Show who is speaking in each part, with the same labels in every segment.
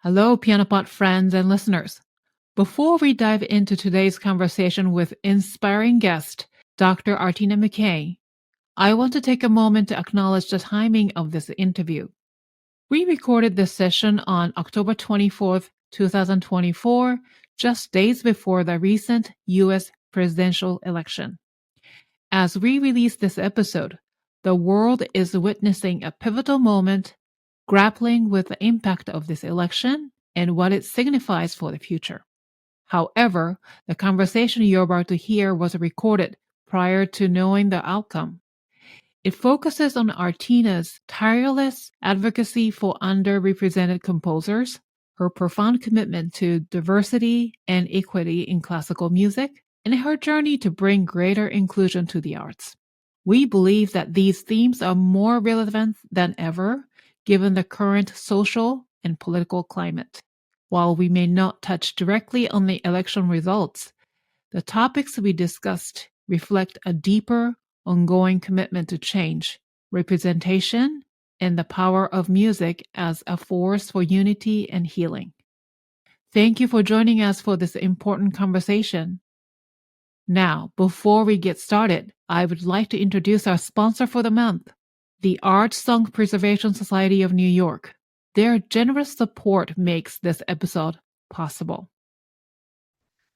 Speaker 1: Hello, PianoPod friends and listeners. Before we dive into today's conversation with inspiring guest, Dr. Artina McCain, I want to take a moment to acknowledge the timing of this interview. We recorded this session on October 24th, 2024, just days before the recent U.S. presidential election. As we release this episode, the world is witnessing a pivotal moment, grappling with the impact of this election and what it signifies for the future. However, the conversation you're about to hear was recorded prior to knowing the outcome. It focuses on Artina's tireless advocacy for underrepresented composers, her profound commitment to diversity and equity in classical music, and her journey to bring greater inclusion to the arts. We believe that these themes are more relevant than ever, given the current social and political climate. While we may not touch directly on the election results, the topics we discussed reflect a deeper, ongoing commitment to change, representation, and the power of music as a force for unity and healing. Thank you for joining us for this important conversation. Now, before we get started, I would like to introduce our sponsor for the month, the Art Song Preservation Society of New York. Their generous support makes this episode possible.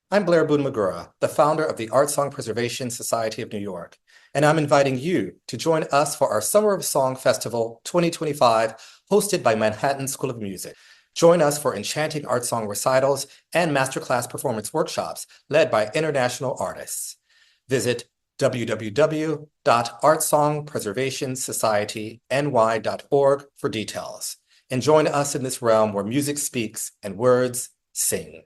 Speaker 2: I'm Blair Boone-Magura, the founder of the Art Song Preservation Society of New York, and I'm inviting you to join us for our Summer of Song Festival 2025, hosted by Manhattan School of Music. Join us for enchanting art song recitals and masterclass performance workshops led by international artists. Visit www.artsongpreservationsociety.ny.org for details, and join us in this realm where music speaks and words sing.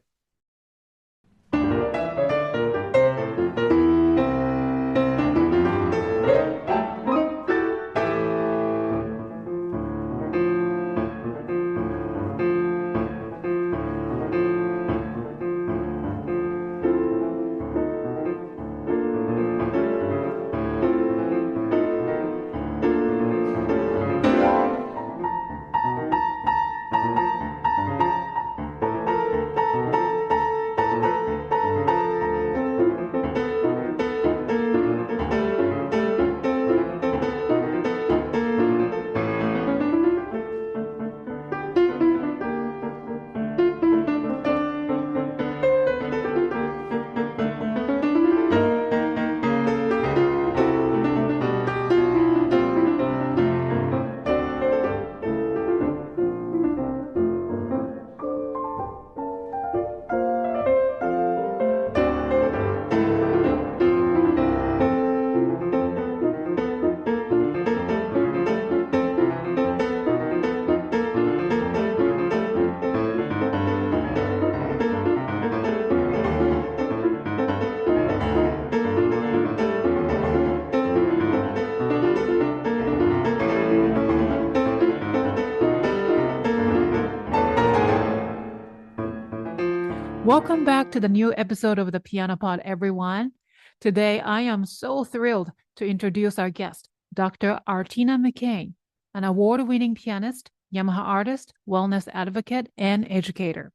Speaker 1: Welcome back to the new episode of the Piano Pod, everyone. Today, I am so thrilled to introduce our guest, Dr. Artina McCain, an award-winning pianist, Yamaha artist, wellness advocate, and educator.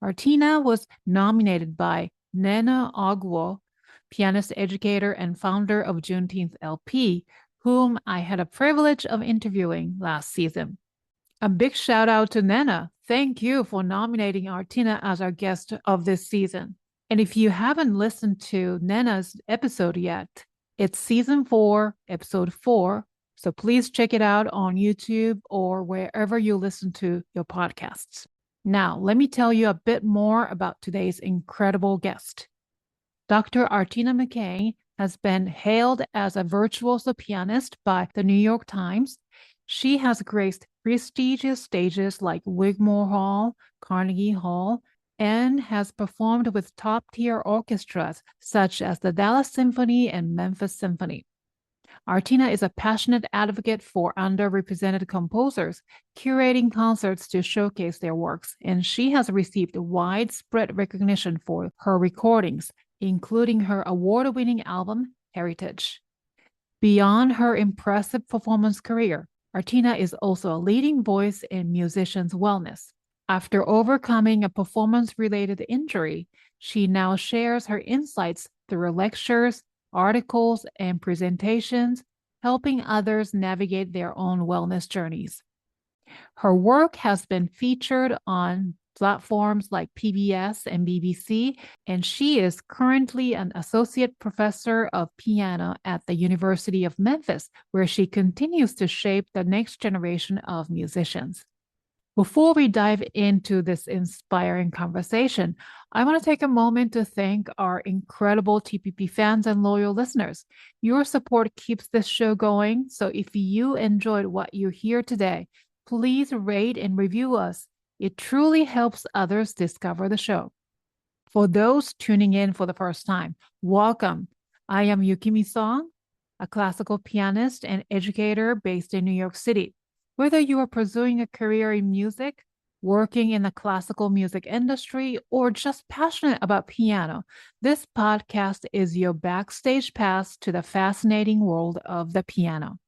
Speaker 1: Artina was nominated by Nena Ogwo, pianist educator and founder of Juneteenth LP, whom I had a privilege of interviewing last season. A big shout out to Nena. Thank you for nominating Artina as our guest of this season. And if you haven't listened to Nena's episode yet, it's season 4, episode 4. So please check it out on YouTube or wherever you listen to your podcasts. Now, let me tell you a bit more about today's incredible guest. Dr. Artina McCain has been hailed as a virtuoso pianist by the New York Times. She has graced prestigious stages like Wigmore Hall, Carnegie Hall, and has performed with top-tier orchestras such as the Dallas Symphony and Memphis Symphony. Artina is a passionate advocate for underrepresented composers, curating concerts to showcase their works, and she has received widespread recognition for her recordings, including her award-winning album, Heritage. Beyond her impressive performance career, Artina is also a leading voice in musicians' wellness. After overcoming a performance-related injury, she now shares her insights through lectures, articles, and presentations, helping others navigate their own wellness journeys. Her work has been featured on platforms like PBS and BBC, and she is currently an associate professor of piano at the University of Memphis, where she continues to shape the next generation of musicians. Before we dive into this inspiring conversation, I want to take a moment to thank our incredible TPP fans and loyal listeners. Your support keeps this show going, so if you enjoyed what you hear today, please rate and review us. It truly helps others discover the show. For those tuning in for the first time, welcome. I am Yukimi Song, a classical pianist and educator based in New York City. Whether you are pursuing a career in music, working in the classical music industry, or just passionate about piano, this podcast is your backstage pass to the fascinating world of the piano.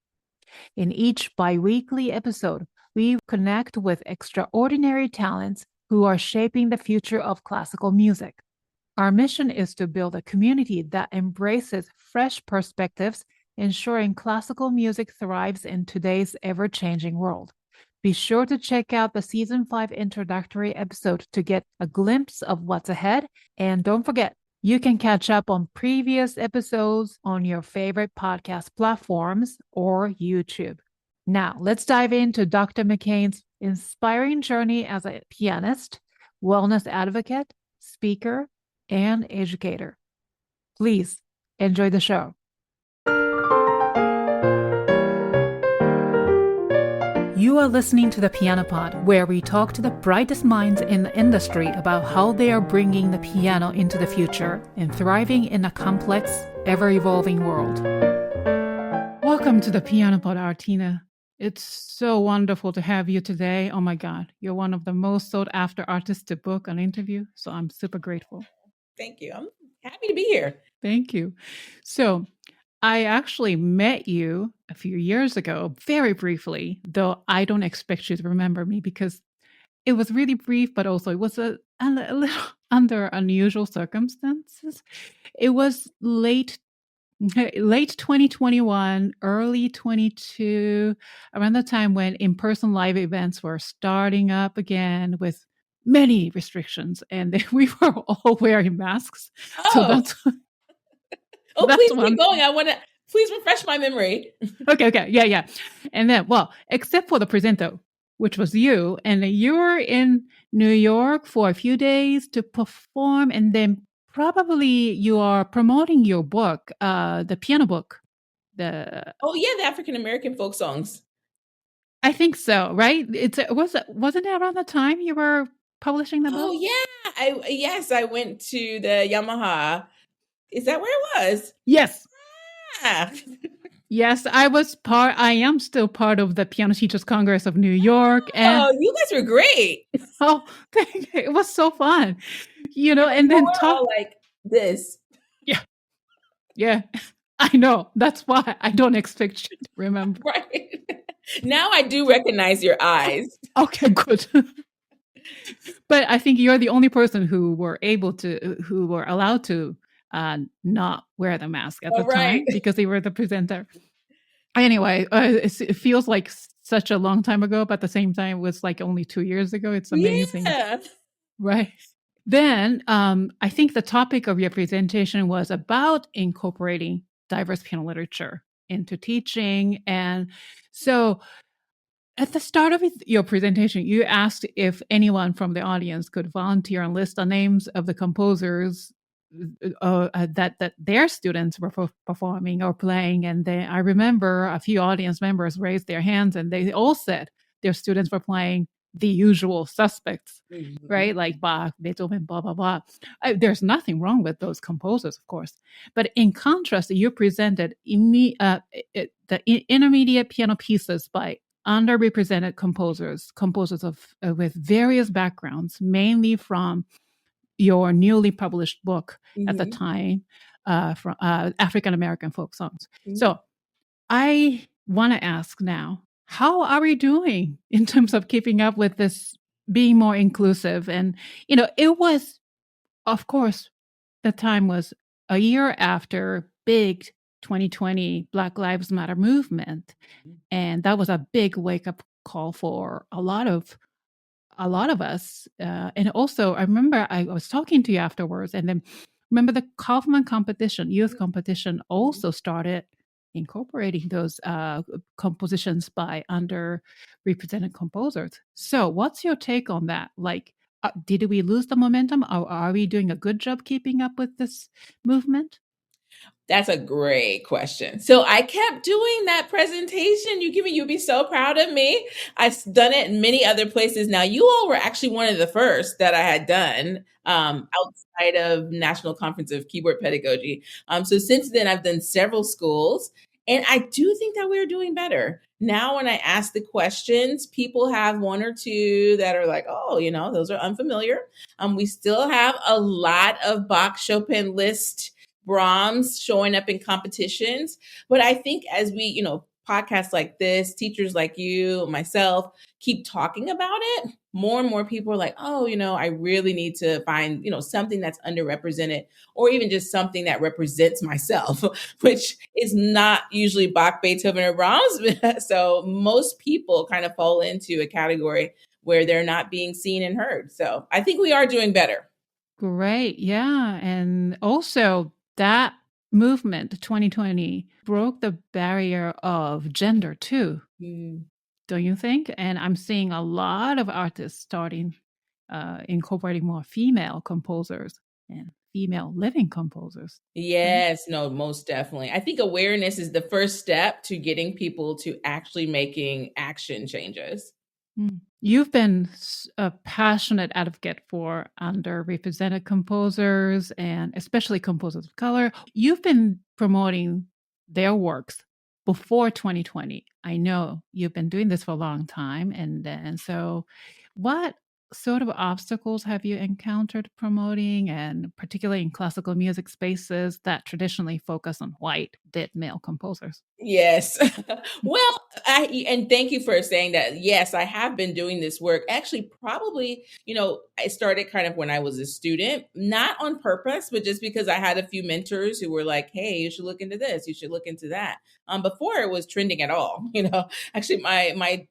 Speaker 1: In each bi-weekly episode, we connect with extraordinary talents who are shaping the future of classical music. Our mission is to build a community that embraces fresh perspectives, ensuring classical music thrives in today's ever-changing world. Be sure to check out the Season 5 introductory episode to get a glimpse of what's ahead. And don't forget, you can catch up on previous episodes on your favorite podcast platforms or YouTube. Now, let's dive into Dr. McCain's inspiring journey as a pianist, wellness advocate, speaker, and educator. Please enjoy the show. You are listening to the Piano Pod, where we talk to the brightest minds in the industry about how they are bringing the piano into the future and thriving in a complex, ever-evolving world. Welcome to the Piano Pod, Artina. It's so wonderful to have you today. Oh my God, you're one of the most sought-after artists to book an interview, so I'm super grateful.
Speaker 3: Thank you. I'm happy to be here.
Speaker 1: Thank you. So, I actually met you a few years ago, very briefly, though I don't expect you to remember me because it was really brief, but also it was a little under unusual circumstances. It was late 2021, early 22, around the time when in-person live events were starting up again with many restrictions, and we were all wearing masks.
Speaker 3: Oh.
Speaker 1: So that's...
Speaker 3: please keep going. Please refresh my memory.
Speaker 1: Okay. Yeah. And then, well, except for the presenter, which was you, and you were in New York for a few days to perform, and then probably you are promoting your book, the piano book.
Speaker 3: The African American folk songs.
Speaker 1: I think so, right? Wasn't it around the time you were publishing the book?
Speaker 3: Oh yeah, I went to the Yamaha. Is that where it was?
Speaker 1: Yes.
Speaker 3: Ah.
Speaker 1: Yes, I am still part of the Piano Teachers Congress of New York.
Speaker 3: And you guys were great.
Speaker 1: Oh, it was so fun. And then
Speaker 3: all like this.
Speaker 1: Yeah. I know. That's why I don't expect you to remember.
Speaker 3: Right. Now I do recognize your eyes.
Speaker 1: Okay, good. But I think you're the only person who were allowed to not wear the mask at the time because they were the presenter. Anyway, it feels like such a long time ago, but at the same time, it was like only 2 years ago. It's amazing.
Speaker 3: Yeah.
Speaker 1: Right. Then I think the topic of your presentation was about incorporating diverse piano literature into teaching. And so at the start of your presentation, you asked if anyone from the audience could volunteer and list the names of the composers that their students were performing or playing. And I remember a few audience members raised their hands and they all said their students were playing the usual suspects, right? Like Bach, Beethoven, blah, blah, blah. There's nothing wrong with those composers, of course. But in contrast, you presented the intermediate piano pieces by underrepresented composers with various backgrounds, mainly from your newly published book at the time, from African American folk songs. So I want to ask now, how are we doing in terms of keeping up with this being more inclusive. And, it was, of course, the time was a year after big 2020 Black Lives Matter movement. And that was a big wake up call for a lot of us. And also, I remember I was talking to you afterwards, and then remember the Kaufman competition, youth competition, also started incorporating those compositions by underrepresented composers. So, what's your take on that? Like, did we lose the momentum, or are we doing a good job keeping up with this movement?
Speaker 3: That's a great question. So I kept doing that presentation. You'd be so proud of me. I've done it in many other places. Now, you all were actually one of the first that I had done outside of National Conference of Keyboard Pedagogy. So since then, I've done several schools, and I do think that we're doing better. Now, when I ask the questions, people have one or two that are like, oh, those are unfamiliar. We still have a lot of Bach, Chopin, Liszt, Brahms showing up in competitions. But I think as we, podcasts like this, teachers like you, myself, keep talking about it, more and more people are like, oh, I really need to find, something that's underrepresented, or even just something that represents myself, which is not usually Bach, Beethoven, or Brahms. So most people kind of fall into a category where they're not being seen and heard. So I think we are doing better.
Speaker 1: Great. Yeah. And also, that movement, 2020, broke the barrier of gender too, don't you think? And I'm seeing a lot of artists starting incorporating more female composers and female living composers.
Speaker 3: Yes, no, most definitely. I think awareness is the first step to getting people to actually making action changes.
Speaker 1: You've been a passionate advocate for underrepresented composers, and especially composers of color. You've been promoting their works before 2020. I know you've been doing this for a long time. And so what sort of obstacles have you encountered promoting, and particularly in classical music spaces that traditionally focus on white, dead male composers?
Speaker 3: Yes. Well, and thank you for saying that. Yes, I have been doing this work. Actually, probably, I started kind of when I was a student, not on purpose, but just because I had a few mentors who were like, "Hey, you should look into this. You should look into that." Before it was trending at all. Actually, my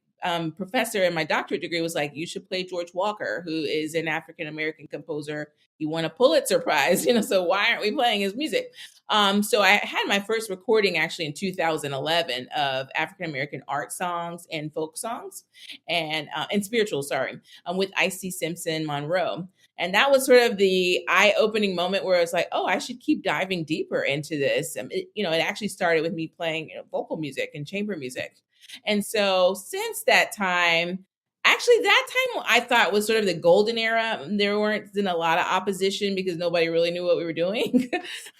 Speaker 3: professor in my doctorate degree was like, "You should play George Walker, who is an African American composer. He won a Pulitzer Prize. So why aren't we playing his music?" So I had my first recording actually in 2011 of African American art songs and folk songs and spiritual, sorry, with I.C. Simpson Monroe. And that was sort of the eye-opening moment where I was like, oh, I should keep diving deeper into this. It actually started with me playing vocal music and chamber music. And so since that time, actually, that time I thought was sort of the golden era. There weren't a lot of opposition because nobody really knew what we were doing.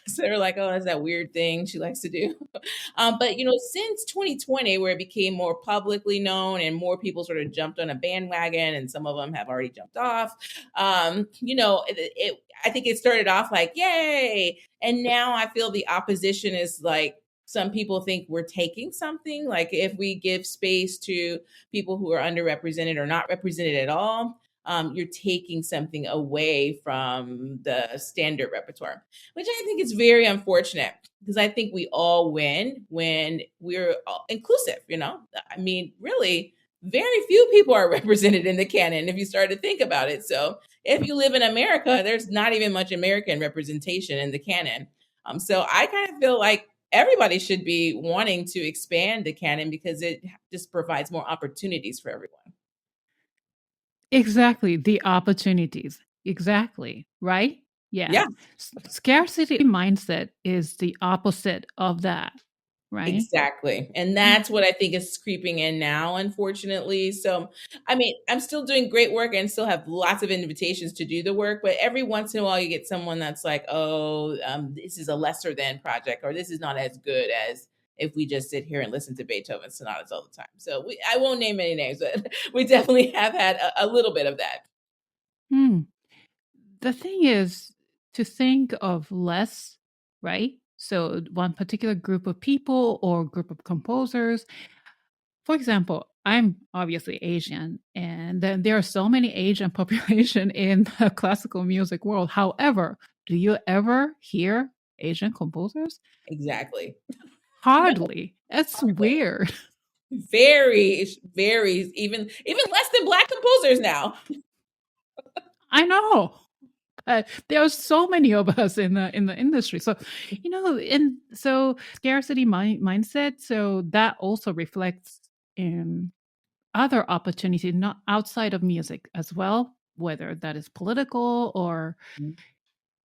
Speaker 3: So they were like, oh, that's that weird thing she likes to do. But, since 2020, where it became more publicly known and more people sort of jumped on a bandwagon, and some of them have already jumped off, I think it started off like, yay. And now I feel the opposition is like, some people think we're taking something, like if we give space to people who are underrepresented or not represented at all, you're taking something away from the standard repertoire, which I think is very unfortunate, because I think we all win when we're inclusive. I mean, really, very few people are represented in the canon if you start to think about it. So if you live in America, there's not even much American representation in the canon. So I kind of feel like everybody should be wanting to expand the canon because it just provides more opportunities for everyone.
Speaker 1: Exactly. The opportunities. Exactly. Right? Yeah.
Speaker 3: Yeah,
Speaker 1: Scarcity mindset is the opposite of that. Right?
Speaker 3: exactly. And that's what I think is creeping in now, unfortunately. So, I mean, I'm still doing great work and still have lots of invitations to do the work, but every once in a while you get someone that's like, oh, this is a lesser than project, or this is not as good as if we just sit here and listen to Beethoven sonatas all the time. So I won't name any names, but we definitely have had a little bit of that.
Speaker 1: The thing is to think of less, right? So one particular group of people or group of composers. For example, I'm obviously Asian, and then there are so many Asian population in the classical music world. However, do you ever hear Asian composers?
Speaker 3: Exactly.
Speaker 1: Hardly. It's weird.
Speaker 3: Very, very, even less than Black composers now.
Speaker 1: I know. There are so many of us in the industry. So, and so scarcity mindset. So that also reflects in other opportunities, not outside of music as well, whether that is political or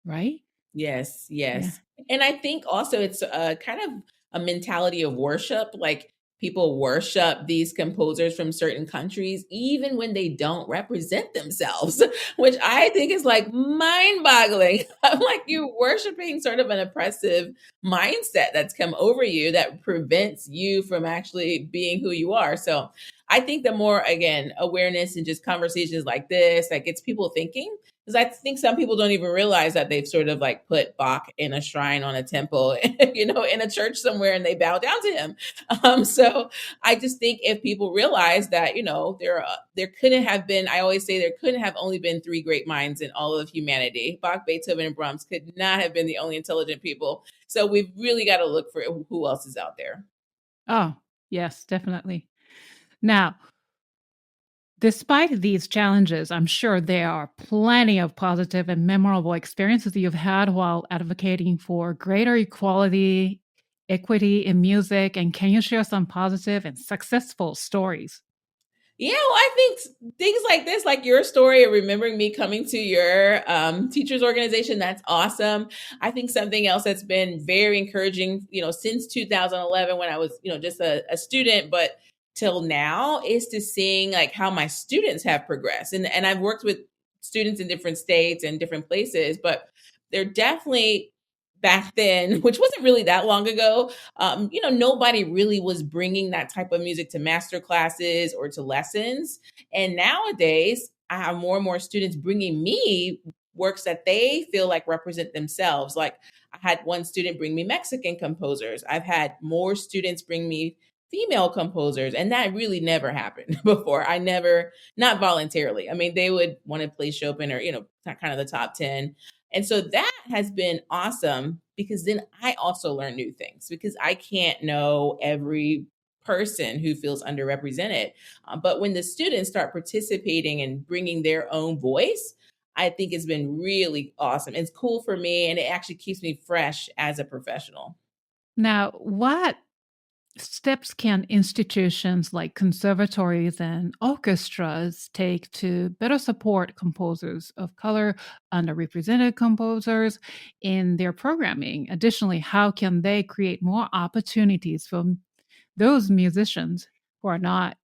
Speaker 1: right.
Speaker 3: Yes,
Speaker 1: Yeah.
Speaker 3: yes. And I think also it's a kind of a mentality of worship. Like people worship these composers from certain countries, even when they don't represent themselves, which I think is like mind boggling. I'm like, you're worshiping sort of an oppressive mindset that's come over you that prevents you from actually being who you are. So I think the more, again, awareness and just conversations like this that gets people thinking, because I think some people don't even realize that they've sort of like put Bach in a shrine on a temple, in a church somewhere, and they bow down to him. So I just think if people realize that, there couldn't have been, I always say there couldn't have only been three great minds in all of humanity. Bach, Beethoven, and Brahms could not have been the only intelligent people. So we've really got to look for who else is out there.
Speaker 1: Oh, yes, definitely. Now, despite these challenges, I'm sure there are plenty of positive and memorable experiences you've had while advocating for greater equality, equity in music. And can you share some positive and successful stories?
Speaker 3: Yeah, well, I think things like this, like your story of remembering me coming to your teachers organization, that's awesome. I think something else that's been very encouraging, since 2011 when I was, just a student, but till now is to seeing like how my students have progressed. And I've worked with students in different states and different places, but they're definitely back then, which wasn't really that long ago, nobody really was bringing that type of music to master classes or to lessons. And nowadays, I have more and more students bringing me works that they feel like represent themselves. Like I had one student bring me Mexican composers. I've had more students bring me female composers, and that really never happened before. I never, not voluntarily. I mean, they would want to play Chopin or, kind of the top 10. And so that has been awesome because then I also learn new things because I can't know every person who feels underrepresented. But when the students start participating and bringing their own voice, I think it's been really awesome. It's cool for me and it actually keeps me fresh as a professional.
Speaker 1: Now, what steps can institutions like conservatories and orchestras take to better support composers of color, underrepresented composers in their programming? Additionally, how can they create more opportunities for those musicians who are not,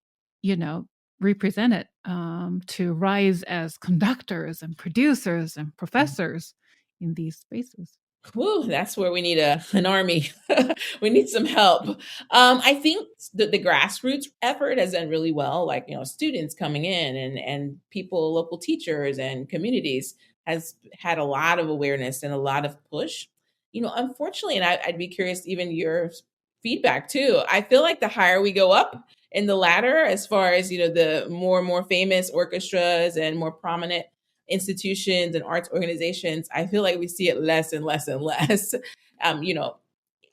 Speaker 1: represented to rise as conductors and producers and professors in these spaces?
Speaker 3: Whew, that's where we need an army. We need some help. I think the grassroots effort has done really well. Like students coming in and people, local teachers and communities has had a lot of awareness and a lot of push. Unfortunately, and I'd be curious even your feedback too. I feel like the higher we go up in the ladder, as far as the more and more famous orchestras and more prominent institutions and arts organizations, I feel like we see it less and less and less.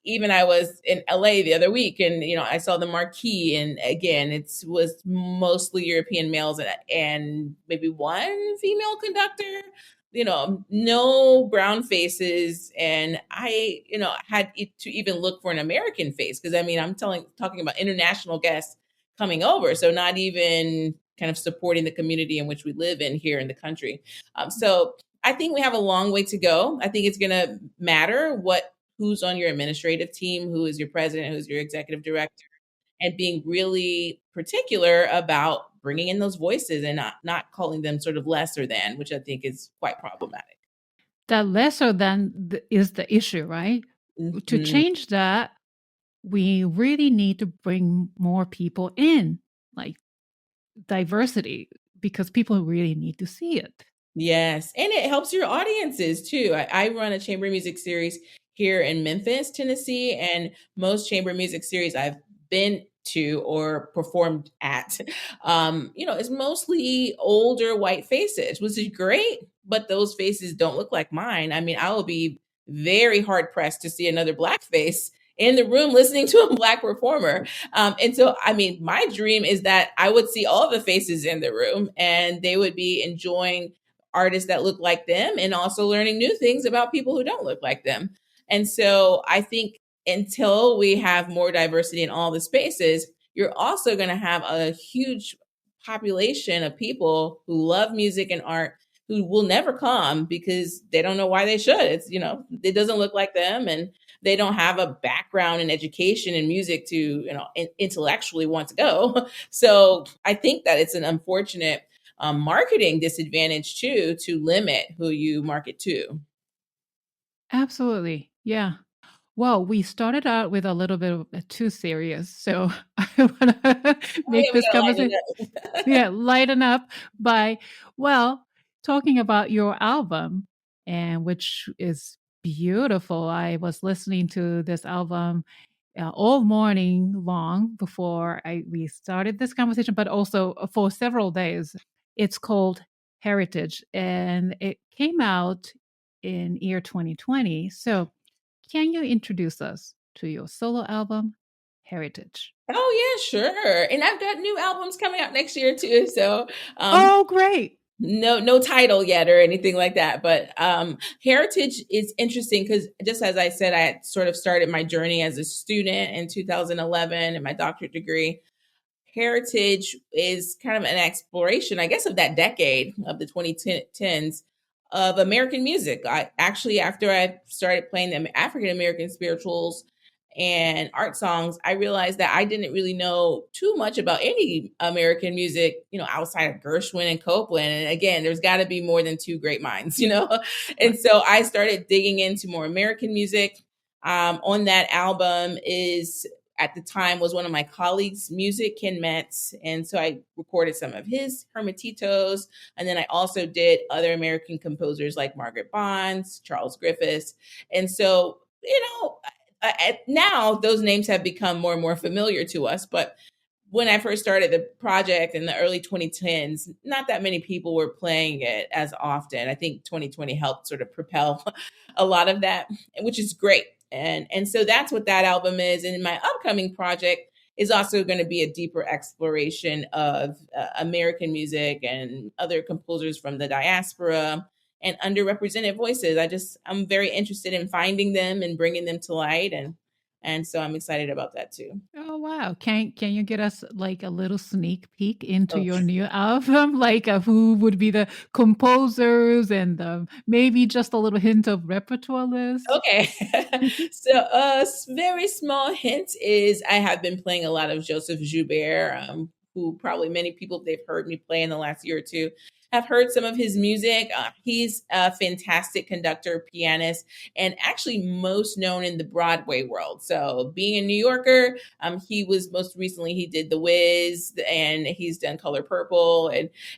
Speaker 3: Even I was in LA the other week and, I saw the marquee and again, it was mostly European males and maybe one female conductor, no brown faces. And I, had to even look for an American face. Cause I mean, I'm talking about international guests coming over. So not even kind of supporting the community in which we live in here in the country. So I think we have a long way to go. I think it's going to matter who's on your administrative team, who is your president, who's your executive director, and being really particular about bringing in those voices and not calling them sort of lesser than, which I think is quite problematic.
Speaker 1: That lesser than is the issue, right? Mm-hmm. To change that, we really need to bring more people in, like diversity, because people really need to see it.
Speaker 3: Yes. And it helps your audiences too. I run a chamber music series here in Memphis, Tennessee, and most chamber music series I've been to or performed at, is mostly older white faces, which is great, but those faces don't look like mine. I mean, I will be very hard pressed to see another Black face in the room listening to a Black performer. And so, I mean, my dream is that I would see all the faces in the room and they would be enjoying artists that look like them and also learning new things about people who don't look like them. And so I think until we have more diversity in all the spaces, you're also going to have a huge population of people who love music and art who will never come because they don't know why they should. It's, it doesn't look like them and they don't have a background in education and music to, intellectually want to go. So I think that it's an unfortunate marketing disadvantage too, to limit who you market to.
Speaker 1: Absolutely. Yeah. Well, we started out with a little bit of too serious, so I want to make this conversation lighten up by, talking about your album, and which is beautiful. I was listening to this album all morning long before we started this conversation, but also for several days. It's called Heritage, and it came out in year 2020. So can you introduce us to your solo album, Heritage?
Speaker 3: Oh, yeah, sure. And I've got new albums coming out next year too. So,
Speaker 1: oh, great.
Speaker 3: No title yet or anything like that. But Heritage is interesting because just as I said, I had sort of started my journey as a student in 2011 in my doctorate degree. Heritage is kind of an exploration, I guess, of that decade of the 2010s of American music. I actually, after I started playing the African American spirituals and art songs, I realized that I didn't really know too much about any American music, outside of Gershwin and Copeland. And again, there's got to be more than two great minds, And so I started digging into more American music. On that album is at the time was one of my colleagues' music, Ken Metz. And so I recorded some of his Hermetitos. And then I also did other American composers like Margaret Bonds, Charles Griffiths. And so, now those names have become more and more familiar to us. But when I first started the project in the early 2010s, not that many people were playing it as often. I think 2020 helped sort of propel a lot of that, which is great. And so that's what that album is. And my upcoming project is also going to be a deeper exploration of American music and other composers from the diaspora and underrepresented voices. I'm very interested in finding them and bringing them to light. And so I'm excited about that too.
Speaker 1: Oh, wow. Can you get us like a little sneak peek into your new album? Like who would be the composers and maybe just a little hint of repertoire list?
Speaker 3: Okay. So a very small hint is I have been playing a lot of Joseph Joubert, who probably many people, if they've heard me play in the last year or two, have heard some of his music. He's a fantastic conductor, pianist, and actually most known in the Broadway world. So being a New Yorker, he was most recently, he did The Wiz and he's done Color Purple.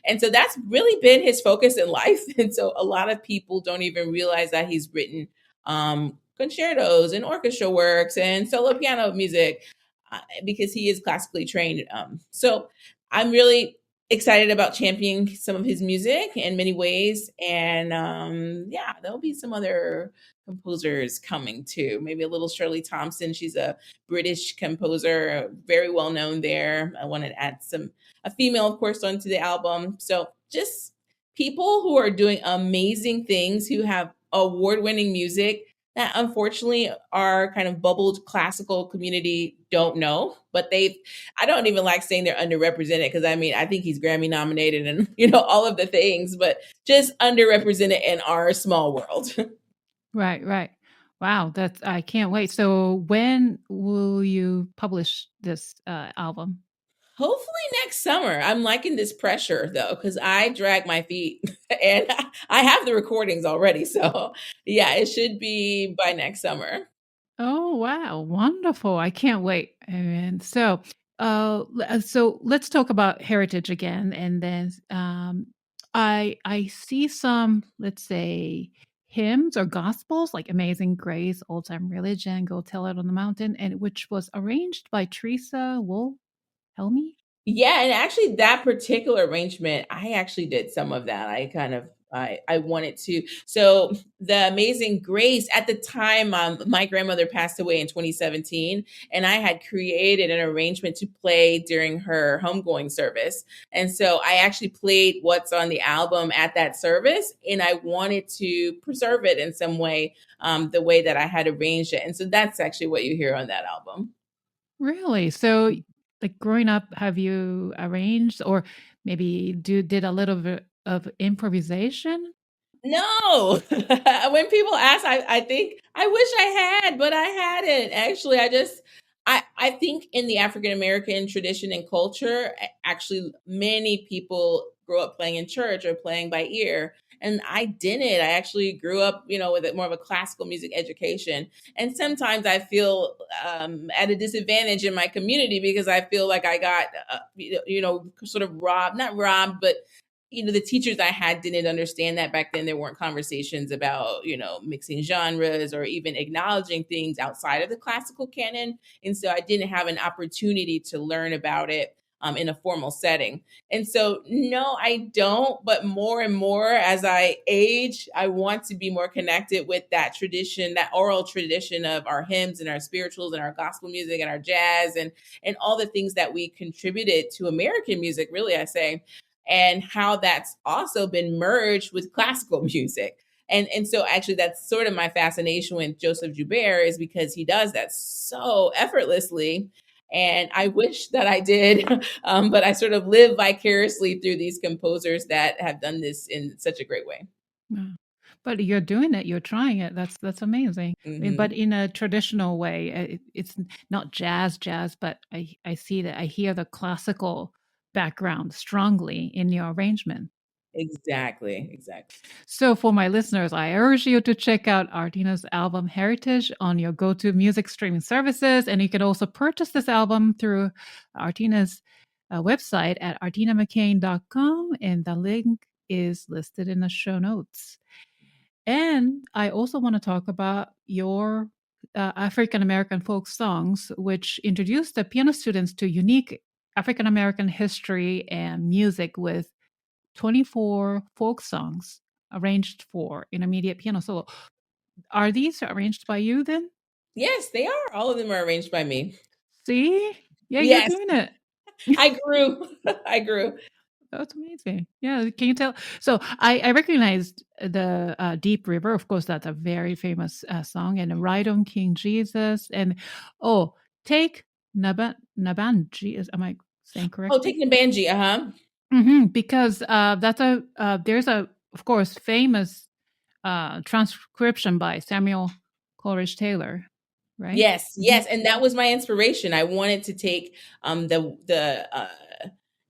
Speaker 3: And so that's really been his focus in life. And so a lot of people don't even realize that he's written concertos and orchestra works and solo piano music because he is classically trained. So I'm really excited about championing some of his music in many ways. And there'll be some other composers coming too. Maybe a little Shirley Thompson. She's a British composer, very well known there. I wanted to add a female, of course, onto the album. So just people who are doing amazing things, who have award-winning music that unfortunately our kind of bubbled classical community don't know, but I don't even like saying they're underrepresented because I think he's Grammy nominated and, all of the things, but just underrepresented in our small world.
Speaker 1: Right. Wow. I can't wait. So when will you publish this album?
Speaker 3: Hopefully next summer. I'm liking this pressure though, because I drag my feet and I have the recordings already. So yeah, it should be by next summer.
Speaker 1: Oh, wow. Wonderful. I can't wait. And so let's talk about heritage again. And then I see some, let's say, hymns or gospels like Amazing Grace, Old Time Religion, Go Tell It on the Mountain, and which was arranged by Teresa Wolf. Helmi?
Speaker 3: Yeah, and actually that particular arrangement, I actually did some of that. I wanted to. So the Amazing Grace at the time, my grandmother passed away in 2017, and I had created an arrangement to play during her homegoing service. And so I actually played what's on the album at that service, and I wanted to preserve it in some way, the way that I had arranged it. And so that's actually what you hear on that album.
Speaker 1: Really? So, like growing up, have you arranged or maybe did a little bit of improvisation?
Speaker 3: No. When people ask, I think I wish I had, but I hadn't. Actually, I think in the African American tradition and culture, actually many people grow up playing in church or playing by ear. And I didn't. I actually grew up, with more of a classical music education. And sometimes I feel at a disadvantage in my community because I feel like I got, sort of robbed, not robbed, but the teachers I had didn't understand that back then. There weren't conversations about, mixing genres or even acknowledging things outside of the classical canon. And so I didn't have an opportunity to learn about it in a formal setting. And so, no, I don't. But more and more as I age, I want to be more connected with that tradition, that oral tradition of our hymns and our spirituals and our gospel music and our jazz and all the things that we contributed to American music, really, I say, and how that's also been merged with classical music. And so actually that's sort of my fascination with Joseph Joubert, is because he does that so effortlessly. And I wish that I did, but I sort of live vicariously through these composers that have done this in such a great way.
Speaker 1: Wow. But you're doing it, you're trying it. That's amazing. I mean, but in a traditional way, it's not jazz, but I see that I hear the classical background strongly in your arrangement.
Speaker 3: Exactly.
Speaker 1: So for my listeners, I urge you to check out Artina's album Heritage on your go-to music streaming services. And you can also purchase this album through Artina's website at artinamccain.com. And the link is listed in the show notes. And I also want to talk about your African American folk songs, which introduced the piano students to unique African American history and music with 24 folk songs arranged for intermediate piano solo. Are these arranged by you then?
Speaker 3: Yes, they are. All of them are arranged by me.
Speaker 1: See? Yeah, you're
Speaker 3: Yes,
Speaker 1: doing it.
Speaker 3: I grew. I grew.
Speaker 1: That's amazing. Yeah, can you tell? So I recognized the Deep River. Of course, that's a very famous song. And Ride on King Jesus. And Take Nabanji. Am I saying correctly?
Speaker 3: Oh, taking Banji. Uh-huh.
Speaker 1: Because there's of course, famous transcription by Samuel Coleridge Taylor, right?
Speaker 3: Yes, and that was my inspiration. I wanted to take the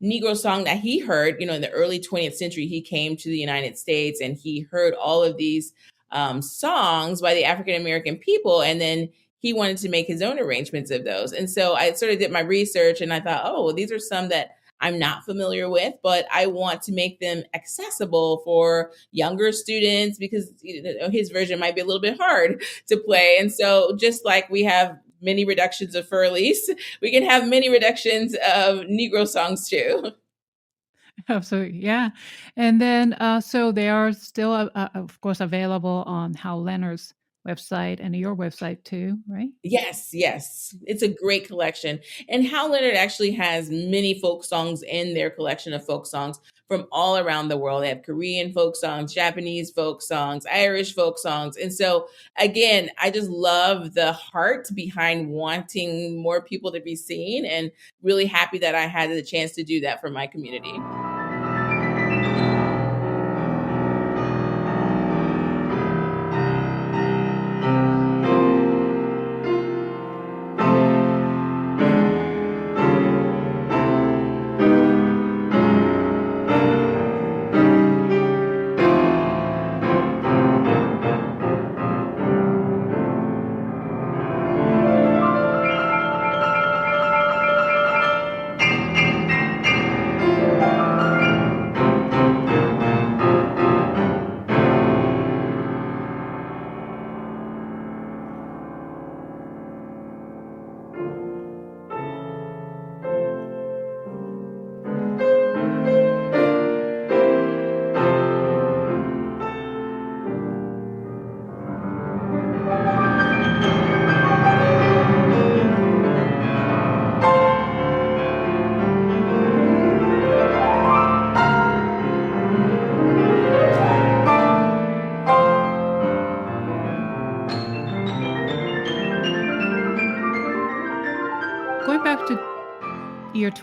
Speaker 3: Negro song that he heard, in the early 20th century. He came to the United States and he heard all of these songs by the African American people, and then he wanted to make his own arrangements of those. And so I sort of did my research, and I thought, oh, well, these are some that I'm not familiar with, but I want to make them accessible for younger students because his version might be a little bit hard to play. And so just like we have many reductions of Fur Elise, we can have many reductions of Negro songs too.
Speaker 1: Absolutely, yeah. And then, so they are still, of course, available on Hal Leonard's website and your website too, right?
Speaker 3: Yes. It's a great collection. And Hal Leonard actually has many folk songs in their collection of folk songs from all around the world. They have Korean folk songs, Japanese folk songs, Irish folk songs. And so, again, I just love the heart behind wanting more people to be seen, and really happy that I had the chance to do that for my community.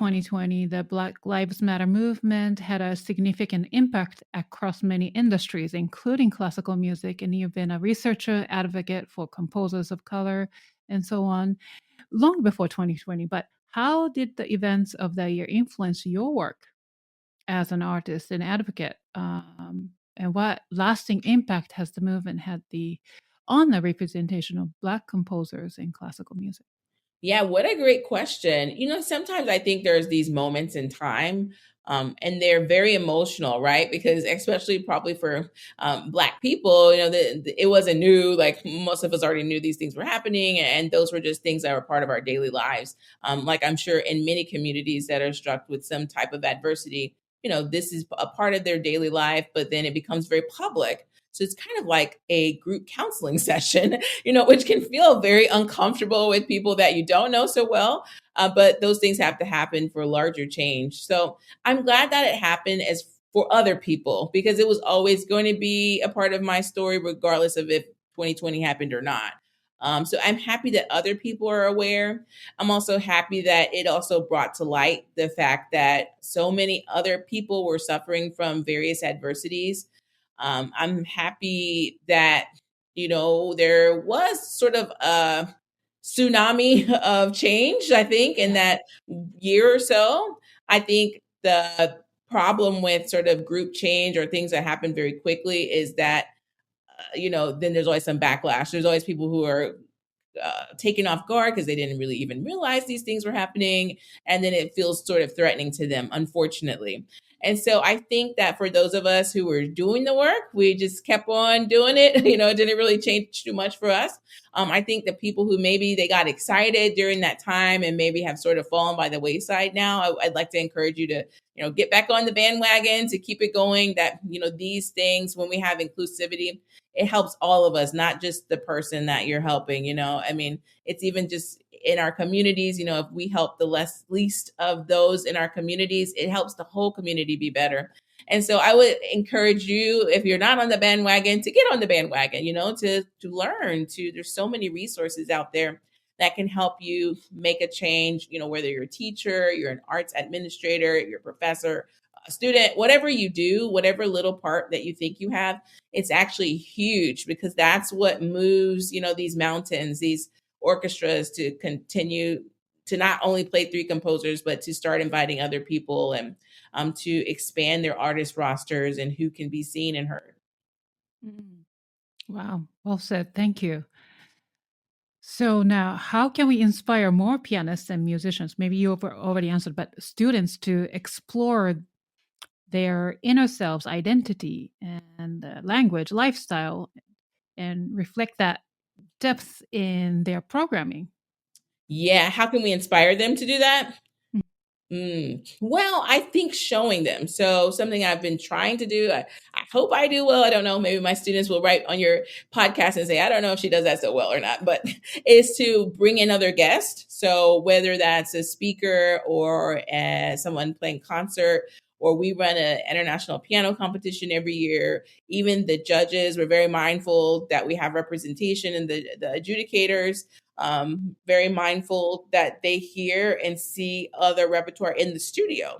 Speaker 1: 2020, the Black Lives Matter movement had a significant impact across many industries, including classical music, and you've been a researcher, advocate for composers of color, and so on, long before 2020. But how did the events of that year influence your work as an artist and advocate? And what lasting impact has the movement had on the representation of Black composers in classical music?
Speaker 3: Yeah, what a great question. Sometimes I think there's these moments in time, and they're very emotional, right? Because especially probably for Black people, it wasn't new. Like most of us already knew these things were happening, and those were just things that were part of our daily lives. Like I'm sure in many communities that are struck with some type of adversity, this is a part of their daily life, but then it becomes very public. So it's kind of like a group counseling session, which can feel very uncomfortable with people that you don't know so well. But those things have to happen for larger change. So I'm glad that it happened as for other people, because it was always going to be a part of my story, regardless of if 2020 happened or not. So I'm happy that other people are aware. I'm also happy that it also brought to light the fact that so many other people were suffering from various adversities. I'm happy that, there was sort of a tsunami of change, I think, in that year or so. I think the problem with sort of group change or things that happen very quickly is that, then there's always some backlash. There's always people who are taken off guard because they didn't really even realize these things were happening. And then it feels sort of threatening to them, unfortunately. And so I think that for those of us who were doing the work, we just kept on doing it. It didn't really change too much for us. I think the people who maybe they got excited during that time and maybe have sort of fallen by the wayside now, I'd like to encourage you to, get back on the bandwagon, to keep it going. That, these things, when we have inclusivity, it helps all of us, not just the person that you're helping. It's even just in our communities, if we help the least of those in our communities, it helps the whole community be better. And so I would encourage you, if you're not on the bandwagon, to get on the bandwagon, to learn. There's so many resources out there that can help you make a change, whether you're a teacher, you're an arts administrator, you're a professor, a student, whatever you do, whatever little part that you think you have, it's actually huge, because that's what moves, these mountains, these orchestras to continue to not only play three composers, but to start inviting other people and to expand their artist rosters and who can be seen and heard.
Speaker 1: Wow. Well said. Thank you. So now, how can we inspire more pianists and musicians? Maybe you already answered, but students to explore their inner selves, identity, and language, lifestyle, and reflect that depth in their programming?
Speaker 3: Yeah. How can we inspire them to do that? Well, I think showing them. So something I've been trying to do, I hope I do well. I don't know. Maybe my students will write on your podcast and say, I don't know if she does that so well or not, but is to bring in other guests. So whether that's a speaker or someone playing concert, or we run an international piano competition every year. Even the judges, we're very mindful that we have representation in the adjudicators. Very mindful that they hear and see other repertoire in the studio.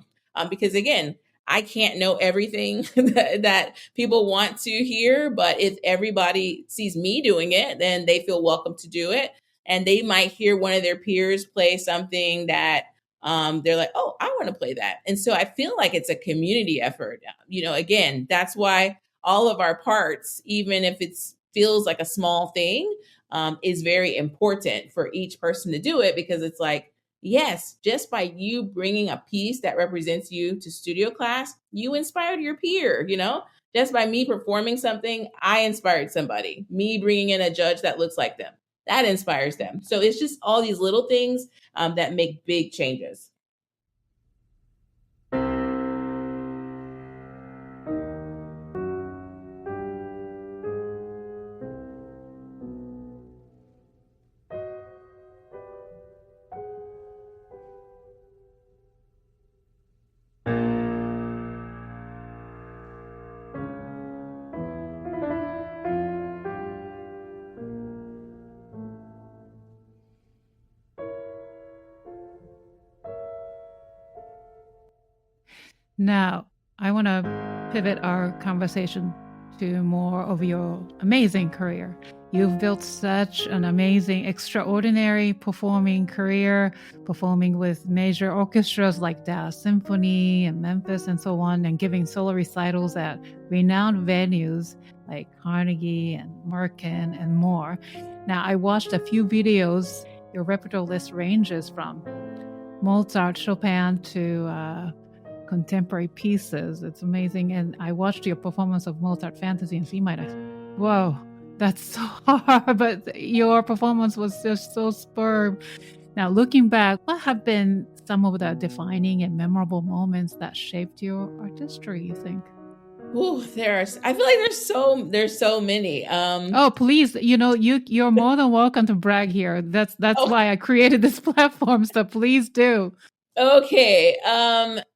Speaker 3: Because again, I can't know everything that people want to hear, but if everybody sees me doing it, then they feel welcome to do it. And they might hear one of their peers play something that they're like, oh, I want to play that. And so I feel like it's a community effort. Again, that's why all of our parts, even if it feels like a small thing, is very important for each person to do it, because it's like, yes, just by you bringing a piece that represents you to studio class, you inspired your peer, just by me performing something, I inspired somebody. Me bringing in a judge that looks like them, that inspires them. So it's just all these little things that make big changes.
Speaker 1: Now, I want to pivot our conversation to more of your amazing career. You've built such an amazing, extraordinary performing career, performing with major orchestras like Dallas Symphony and Memphis and so on, and giving solo recitals at renowned venues like Carnegie and Merkin and more. Now, I watched a few videos. Your repertoire list ranges from Mozart, Chopin to contemporary pieces. It's amazing. And I watched your performance of Mozart Fantasy in C minor. Whoa, that's so hard, but your performance was just so superb. Now, looking back, what have been some of the defining and memorable moments that shaped your artistry, you think?
Speaker 3: Oh, I feel like there's so many.
Speaker 1: Oh, please, you're more than welcome to brag here. That's why I created this platform. So please do.
Speaker 3: Okay.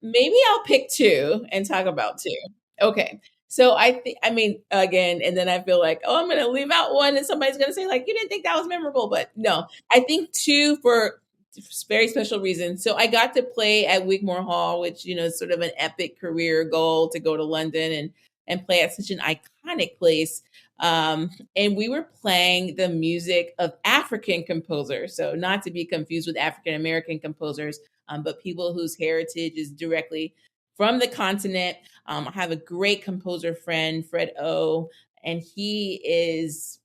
Speaker 3: Maybe I'll pick two and talk about two. Okay. So again, and then I feel like, oh, I'm going to leave out one and somebody's going to say like, you didn't think that was memorable, but no, I think two for very special reasons. So I got to play at Wigmore Hall, which, is sort of an epic career goal to go to London and play at such an iconic place. And we were playing the music of African composers. So not to be confused with African American composers, but people whose heritage is directly from the continent. I have a great composer friend, Fred O, and he is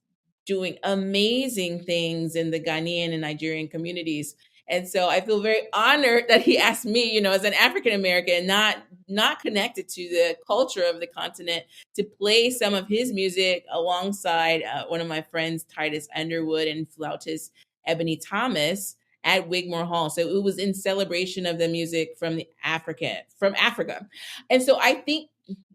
Speaker 3: doing amazing things in the Ghanaian and Nigerian communities. And so I feel very honored that he asked me, as an African American, not connected to the culture of the continent, to play some of his music alongside one of my friends, Titus Underwood, and flautist Ebony Thomas at Wigmore Hall. So it was in celebration of the music from Africa. And so I think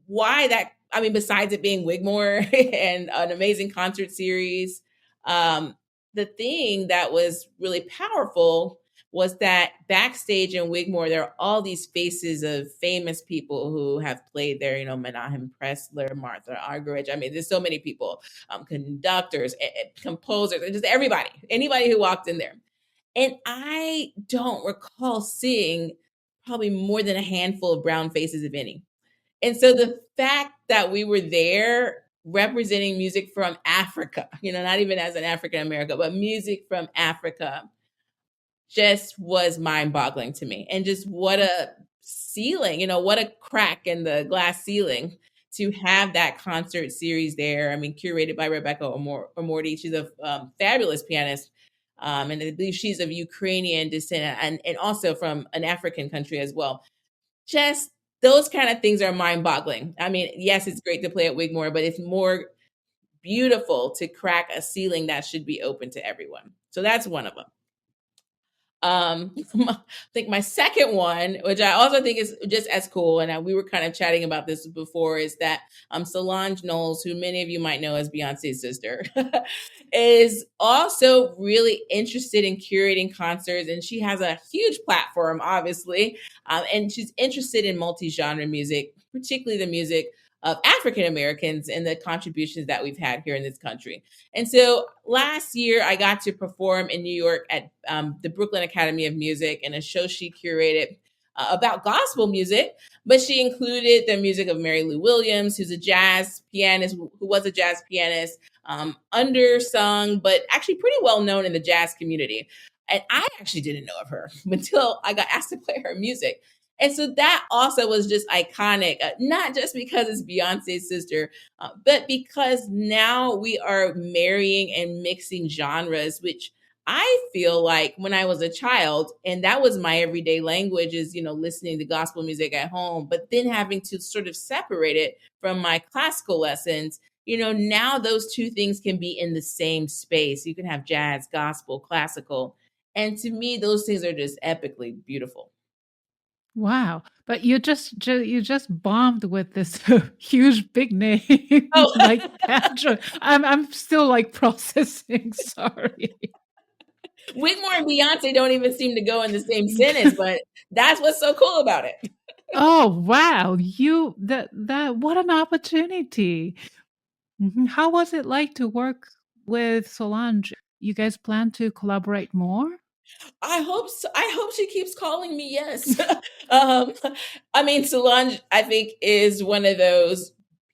Speaker 3: besides it being Wigmore and an amazing concert series, the thing that was really powerful was that backstage in Wigmore, there are all these faces of famous people who have played there, Menahem Pressler, Martha Argerich. There's so many people, conductors, composers, and just anybody who walked in there. And I don't recall seeing probably more than a handful of brown faces, if any. And so the fact that we were there representing music from Africa, not even as an African American, but music from Africa, just was mind-boggling to me. And just what a ceiling, what a crack in the glass ceiling to have that concert series there. Curated by Rebecca Omordi. She's a fabulous pianist. And I believe she's of Ukrainian descent and also from an African country as well. Just those kind of things are mind-boggling. Yes, it's great to play at Wigmore, but it's more beautiful to crack a ceiling that should be open to everyone. So that's one of them. I think my second one, which I also think is just as cool, and we were kind of chatting about this before, is that Solange Knowles, who many of you might know as Beyonce's sister, is also really interested in curating concerts, and she has a huge platform, obviously, and she's interested in multi-genre music, particularly the music of African Americans and the contributions that we've had here in this country. And so last year, I got to perform in New York at the Brooklyn Academy of Music in a show she curated about gospel music, but she included the music of Mary Lou Williams, who's a jazz pianist, who was a jazz pianist, undersung, but actually pretty well known in the jazz community. And I actually didn't know of her until I got asked to play her music. And so that also was just iconic, not just because it's Beyonce's sister, but because now we are marrying and mixing genres, which I feel like when I was a child, and that was my everyday language, is, listening to gospel music at home, but then having to sort of separate it from my classical lessons. Now those two things can be in the same space. You can have jazz, gospel, classical. And to me, those things are just epically beautiful.
Speaker 1: Wow. But you just bombed with this huge big name like Patrick. I'm still like processing. Sorry.
Speaker 3: Wigmore and Beyonce don't even seem to go in the same sentence, but that's what's so cool about it.
Speaker 1: Oh wow. What an opportunity. How was it like to work with Solange? You guys plan to collaborate more?
Speaker 3: I hope so. I hope she keeps calling me. Yes. um, I mean, Solange, I think, is one of those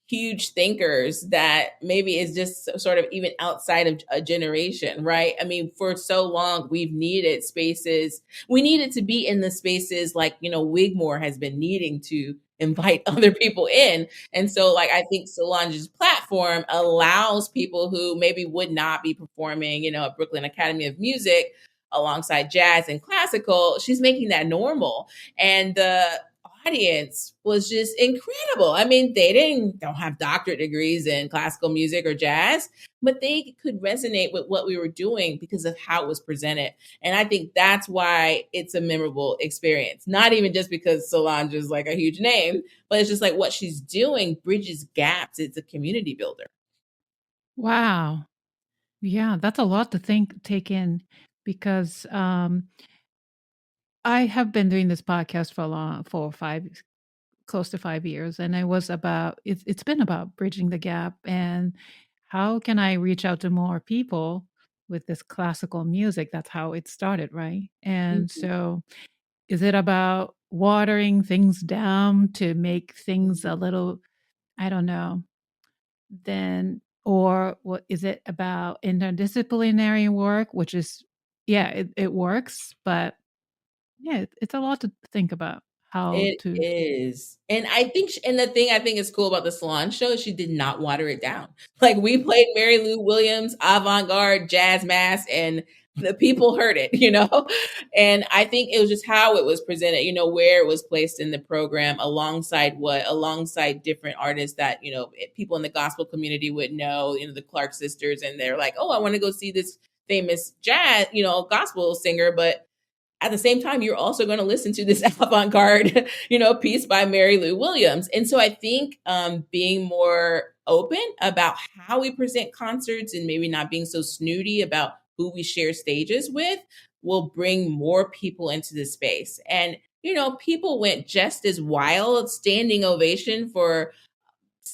Speaker 3: huge thinkers that maybe is just sort of even outside of a generation, right? I mean, for so long, we've needed spaces. We needed to be in the spaces like, Wigmore has been needing to invite other people in. And so, like, I think Solange's platform allows people who maybe would not be performing, at Brooklyn Academy of Music alongside jazz and classical. She's making that normal. And the audience was just incredible. I mean, don't have doctorate degrees in classical music or jazz, but they could resonate with what we were doing because of how it was presented. And I think that's why it's a memorable experience. Not even just because Solange is like a huge name, but it's just like what she's doing bridges gaps. It's a community builder.
Speaker 1: Wow. Yeah, that's a lot to take in because I have been doing this podcast for close to 5 years, and it's been about bridging the gap and how can I reach out to more people with this classical music? That's how it started, right? And
Speaker 3: Mhm.
Speaker 1: so, is it about watering things down to make things a little, I don't know, then, or what is it about interdisciplinary work, which is, yeah, it works, but yeah, it's a lot to think about how
Speaker 3: It
Speaker 1: to.
Speaker 3: is. And I think and the thing I think is cool about the Salon show is she did not water it down. Like, we played Mary Lou Williams, avant-garde, jazz mass, and the people heard it, you know? And I think it was just how it was presented, where it was placed in the program alongside different artists that, people in the gospel community would know, the Clark sisters, and they're like, "Oh, I want to go see this famous jazz, gospel singer," but at the same time, you're also going to listen to this avant-garde, piece by Mary Lou Williams. And so I think being more open about how we present concerts and maybe not being so snooty about who we share stages with will bring more people into the space. And, people went just as wild, standing ovation for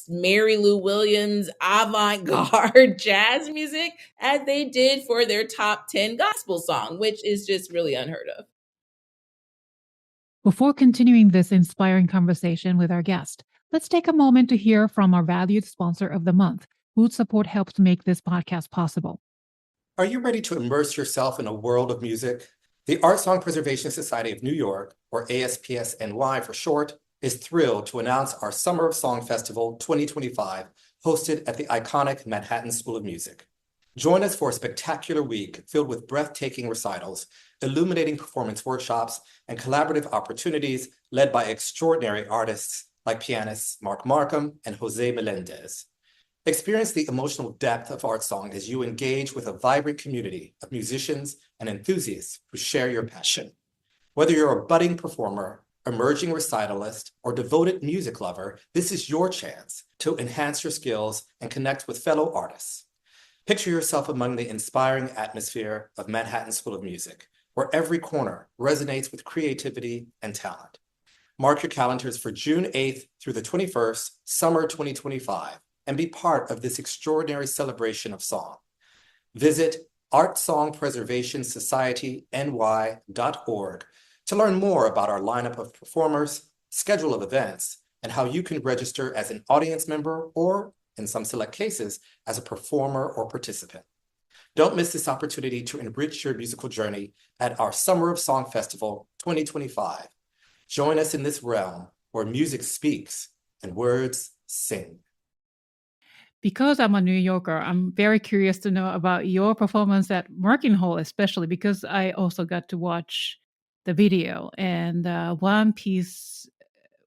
Speaker 3: Mary Lou Williams avant-garde jazz music as they did for their top 10 gospel song, which is just really unheard of.
Speaker 1: Before continuing this inspiring conversation with our guest, let's take a moment to hear from our valued sponsor of the month, whose support helps make this podcast possible.
Speaker 2: Are you ready to immerse yourself in a world of music? The Art Song Preservation Society of New York, or ASPSNY for short, is thrilled to announce our Summer of Song Festival 2025, hosted at the iconic Manhattan School of Music. Join us for a spectacular week filled with breathtaking recitals, illuminating performance workshops, and collaborative opportunities led by extraordinary artists like pianists Mark Markham and Jose Melendez. Experience the emotional depth of art song as you engage with a vibrant community of musicians and enthusiasts who share your passion. Whether you're a budding performer, emerging recitalist, or devoted music lover, this is your chance to enhance your skills and connect with fellow artists. Picture yourself among the inspiring atmosphere of Manhattan School of Music, where every corner resonates with creativity and talent. Mark your calendars for June 8th through the 21st, summer 2025, and be part of this extraordinary celebration of song. Visit artsongpreservationsociety.ny.org to learn more about our lineup of performers, schedule of events, and how you can register as an audience member or, in some select cases, as a performer or participant. Don't miss this opportunity to enrich your musical journey at our Summer of Song Festival 2025. Join us in this realm where music speaks and words sing.
Speaker 1: Because I'm a New Yorker, I'm very curious to know about your performance at Merkin Hall, especially because I also got to watch the video. And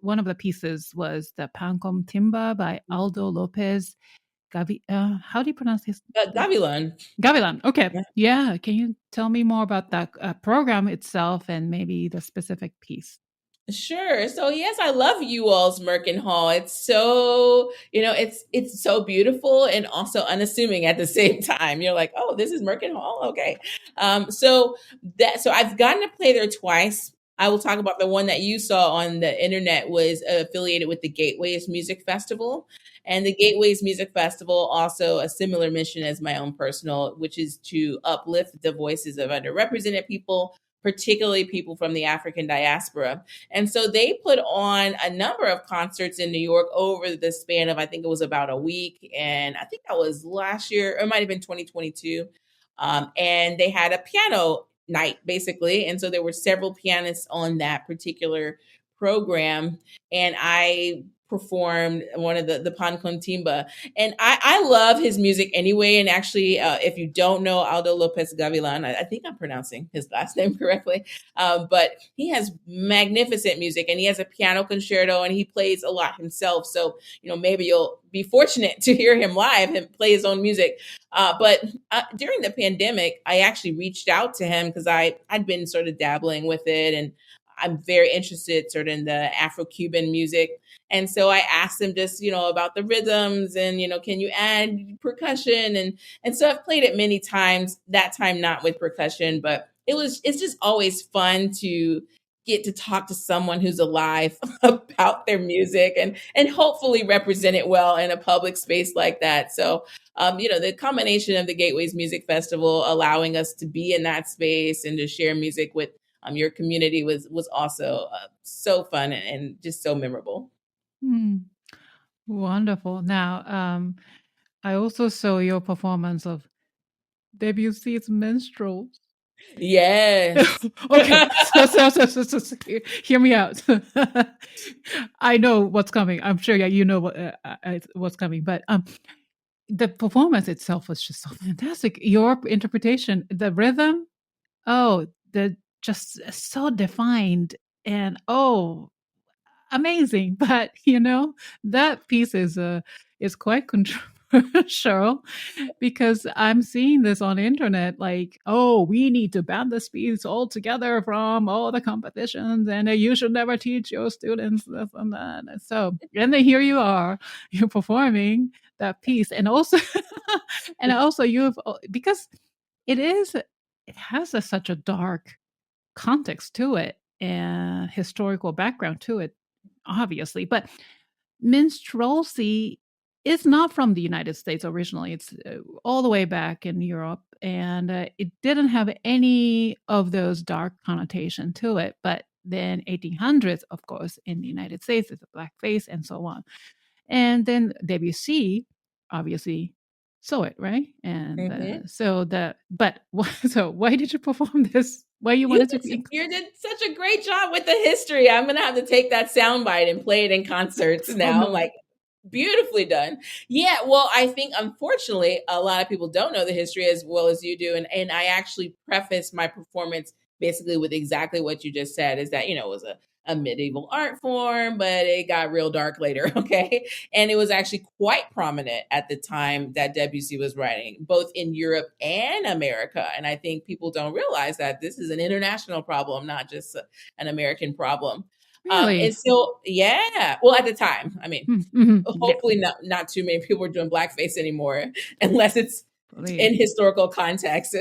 Speaker 1: one of the pieces was the Pancom Timba by Aldo López. How do you pronounce his?
Speaker 3: Gavilán.
Speaker 1: Gavilán. Okay.
Speaker 3: Yeah.
Speaker 1: Yeah. Can you tell me more about that program itself and maybe the specific piece?
Speaker 3: Sure. So yes, I love you all's Merkin Hall. It's so, it's so beautiful and also unassuming at the same time. You're like, oh, this is Merkin Hall. Okay. So I've gotten to play there twice. I will talk about the one that you saw on the internet was affiliated with the Gateways Music Festival. And the Gateways Music Festival also a similar mission as my own personal, which is to uplift the voices of underrepresented people, particularly people from the African diaspora. And so they put on a number of concerts in New York over the span of, I think it was about a week. And I think that was last year, or it might have been 2022. And they had a piano night, basically. And so there were several pianists on that particular program. And I performed one of the Pan con Timba. And I love his music anyway. And actually, if you don't know Aldo López-Gavilán, I think I'm pronouncing his last name correctly, but he has magnificent music and he has a piano concerto and he plays a lot himself. So, maybe you'll be fortunate to hear him live and play his own music. But during the pandemic, I actually reached out to him because I'd been sort of dabbling with it and I'm very interested sort of in the Afro-Cuban music. And so I asked him just, about the rhythms and, can you add percussion? And so I've played it many times, that time not with percussion, but it's just always fun to get to talk to someone who's alive about their music and hopefully represent it well in a public space like that. So, the combination of the Gateways Music Festival allowing us to be in that space and to share music with your community was also so fun and just so memorable.
Speaker 1: Wonderful. Now, I also saw your performance of Debussy's Minstrels.
Speaker 3: Yes.
Speaker 1: Okay, so hear me out. I know what's coming. I'm sure you know what's coming, but the performance itself was just so fantastic. Your interpretation, the rhythm, the just so defined and amazing. But that piece is quite controversial because I'm seeing this on the internet like, we need to ban this piece altogether from all the competitions and you should never teach your students this and that. And then here you are, you're performing that piece and also because it has such a dark context to it and historical background to it, obviously. But minstrelsy is not from the United States originally. It's all the way back in Europe, and it didn't have any of those dark connotation to it. But then 1800s, of course, in the United States, it's a blackface and so on. And then Debussy, obviously, saw it, right? And so why did you perform this? Why you wanted to?
Speaker 3: You did such a great job with the history. I'm gonna have to take that soundbite and play it in concerts now. I'm like, beautifully done. Yeah, well, I think unfortunately a lot of people don't know the history as well as you do, and I actually preface my performance basically with exactly what you just said. Is that it was a medieval art form, but it got real dark later, okay? And it was actually quite prominent at the time that Debussy was writing, both in Europe and America. And I think people don't realize that this is an international problem, not just an American problem.
Speaker 1: Really?
Speaker 3: And so, yeah. Well, at the time, I mean, hopefully not too many people are doing blackface anymore, unless it's in historical context.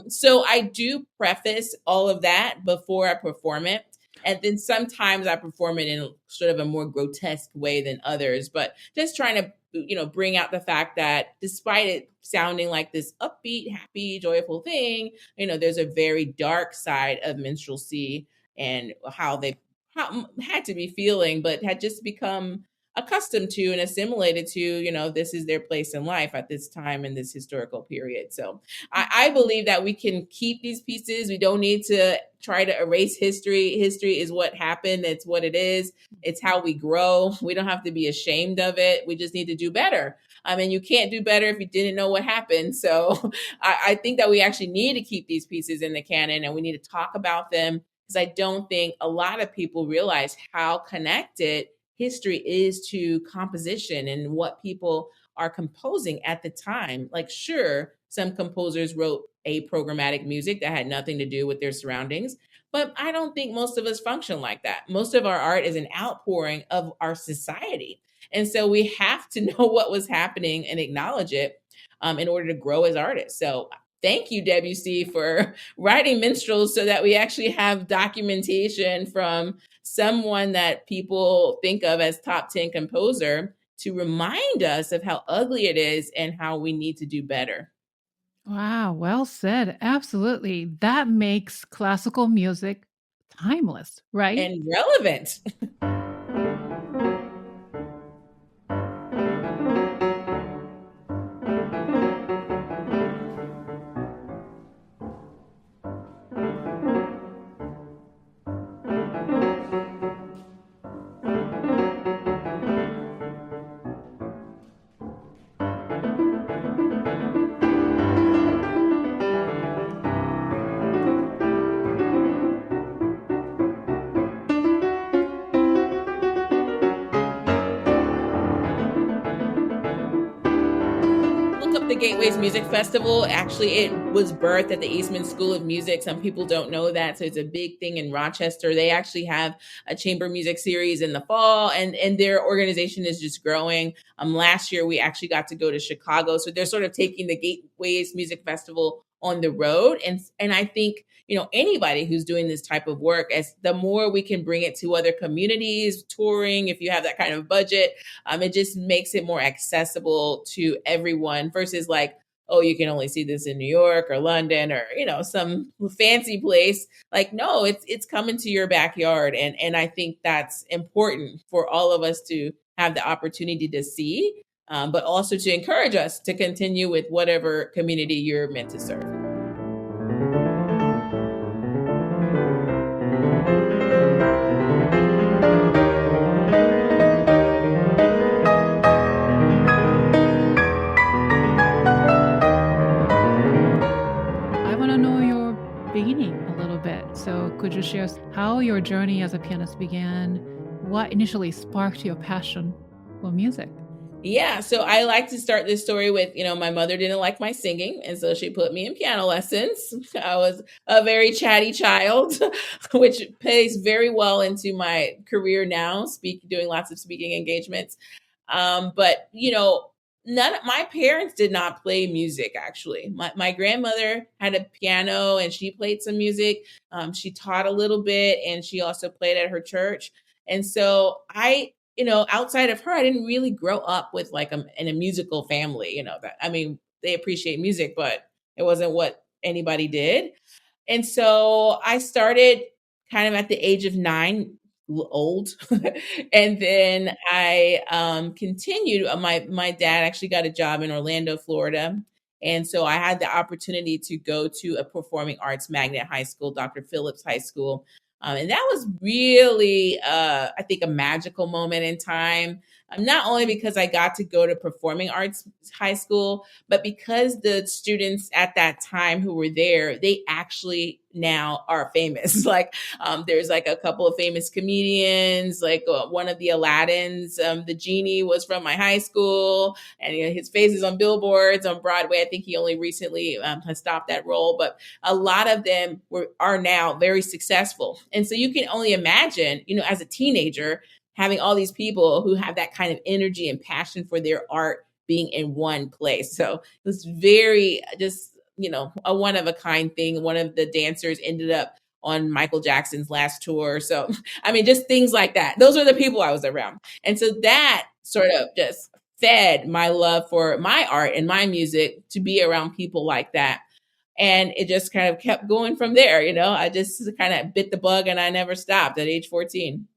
Speaker 3: So I do preface all of that before I perform it. And then sometimes I perform it in sort of a more grotesque way than others, but just trying to, bring out the fact that despite it sounding like this upbeat, happy, joyful thing, there's a very dark side of minstrelsy and how they had to be feeling, but had just become accustomed to and assimilated to, this is their place in life at this time in this historical period. So I believe that we can keep these pieces. We don't need to try to erase history. History is what happened. It's what it is. It's how we grow. We don't have to be ashamed of it. We just need to do better. I mean, you can't do better if you didn't know what happened. So I think that we actually need to keep these pieces in the canon and we need to talk about them because I don't think a lot of people realize how connected history is to composition and what people are composing at the time. Like, sure, some composers wrote a programmatic music that had nothing to do with their surroundings, but I don't think most of us function like that. Most of our art is an outpouring of our society. And so we have to know what was happening and acknowledge it in order to grow as artists. So thank you, Debussy, for writing Minstrels so that we actually have documentation from someone that people think of as top 10 composer to remind us of how ugly it is and how we need to do better.
Speaker 1: Wow, well said. Absolutely. That makes classical music timeless, right?
Speaker 3: And relevant. Look up the Gateways Music Festival. Actually, it was birthed at the Eastman School of Music. Some people don't know that. So it's a big thing in Rochester. They actually have a chamber music series in the fall, and their organization is just growing. Last year, we actually got to go to Chicago. So they're sort of taking the Gateways Music Festival on the road. And I think, anybody who's doing this type of work, as the more we can bring it to other communities, touring, if you have that kind of budget, it just makes it more accessible to everyone versus like, oh, you can only see this in New York or London or, some fancy place. Like, no, it's coming to your backyard. And I think that's important for all of us to have the opportunity to see, but also to encourage us to continue with whatever community you're meant to serve.
Speaker 1: I want to know your beginning a little bit. So, could you share how your journey as a pianist began? What initially sparked your passion for music?
Speaker 3: Yeah, so I like to start this story with, my mother didn't like my singing, and so she put me in piano lessons. I was a very chatty child, which plays very well into my career now, doing lots of speaking engagements. But none of my parents did not play music actually. My grandmother had a piano and she played some music. She taught a little bit and she also played at her church. And so outside of her, I didn't really grow up with like in a musical family, that, I mean, they appreciate music, but it wasn't what anybody did. And so I started kind of at the age of 9, old. And then I continued. My dad actually got a job in Orlando, Florida. And so I had the opportunity to go to a performing arts magnet high school, Dr. Phillips High School. And that was really, I think, a magical moment in time. Not only because I got to go to performing arts high school, but because the students at that time who were there, they actually now are famous. Like there's like a couple of famous comedians, like one of the Aladdins, the genie was from my high school, and his face is on billboards on Broadway. I think he only recently has stopped that role, but a lot of them are now very successful. And so you can only imagine, as a teenager, having all these people who have that kind of energy and passion for their art being in one place. So it was very just, a one of a kind thing. One of the dancers ended up on Michael Jackson's last tour. So, I mean, just things like that. Those are the people I was around. And so that sort of just fed my love for my art and my music to be around people like that. And it just kind of kept going from there. I just kind of bit the bug and I never stopped at age 14.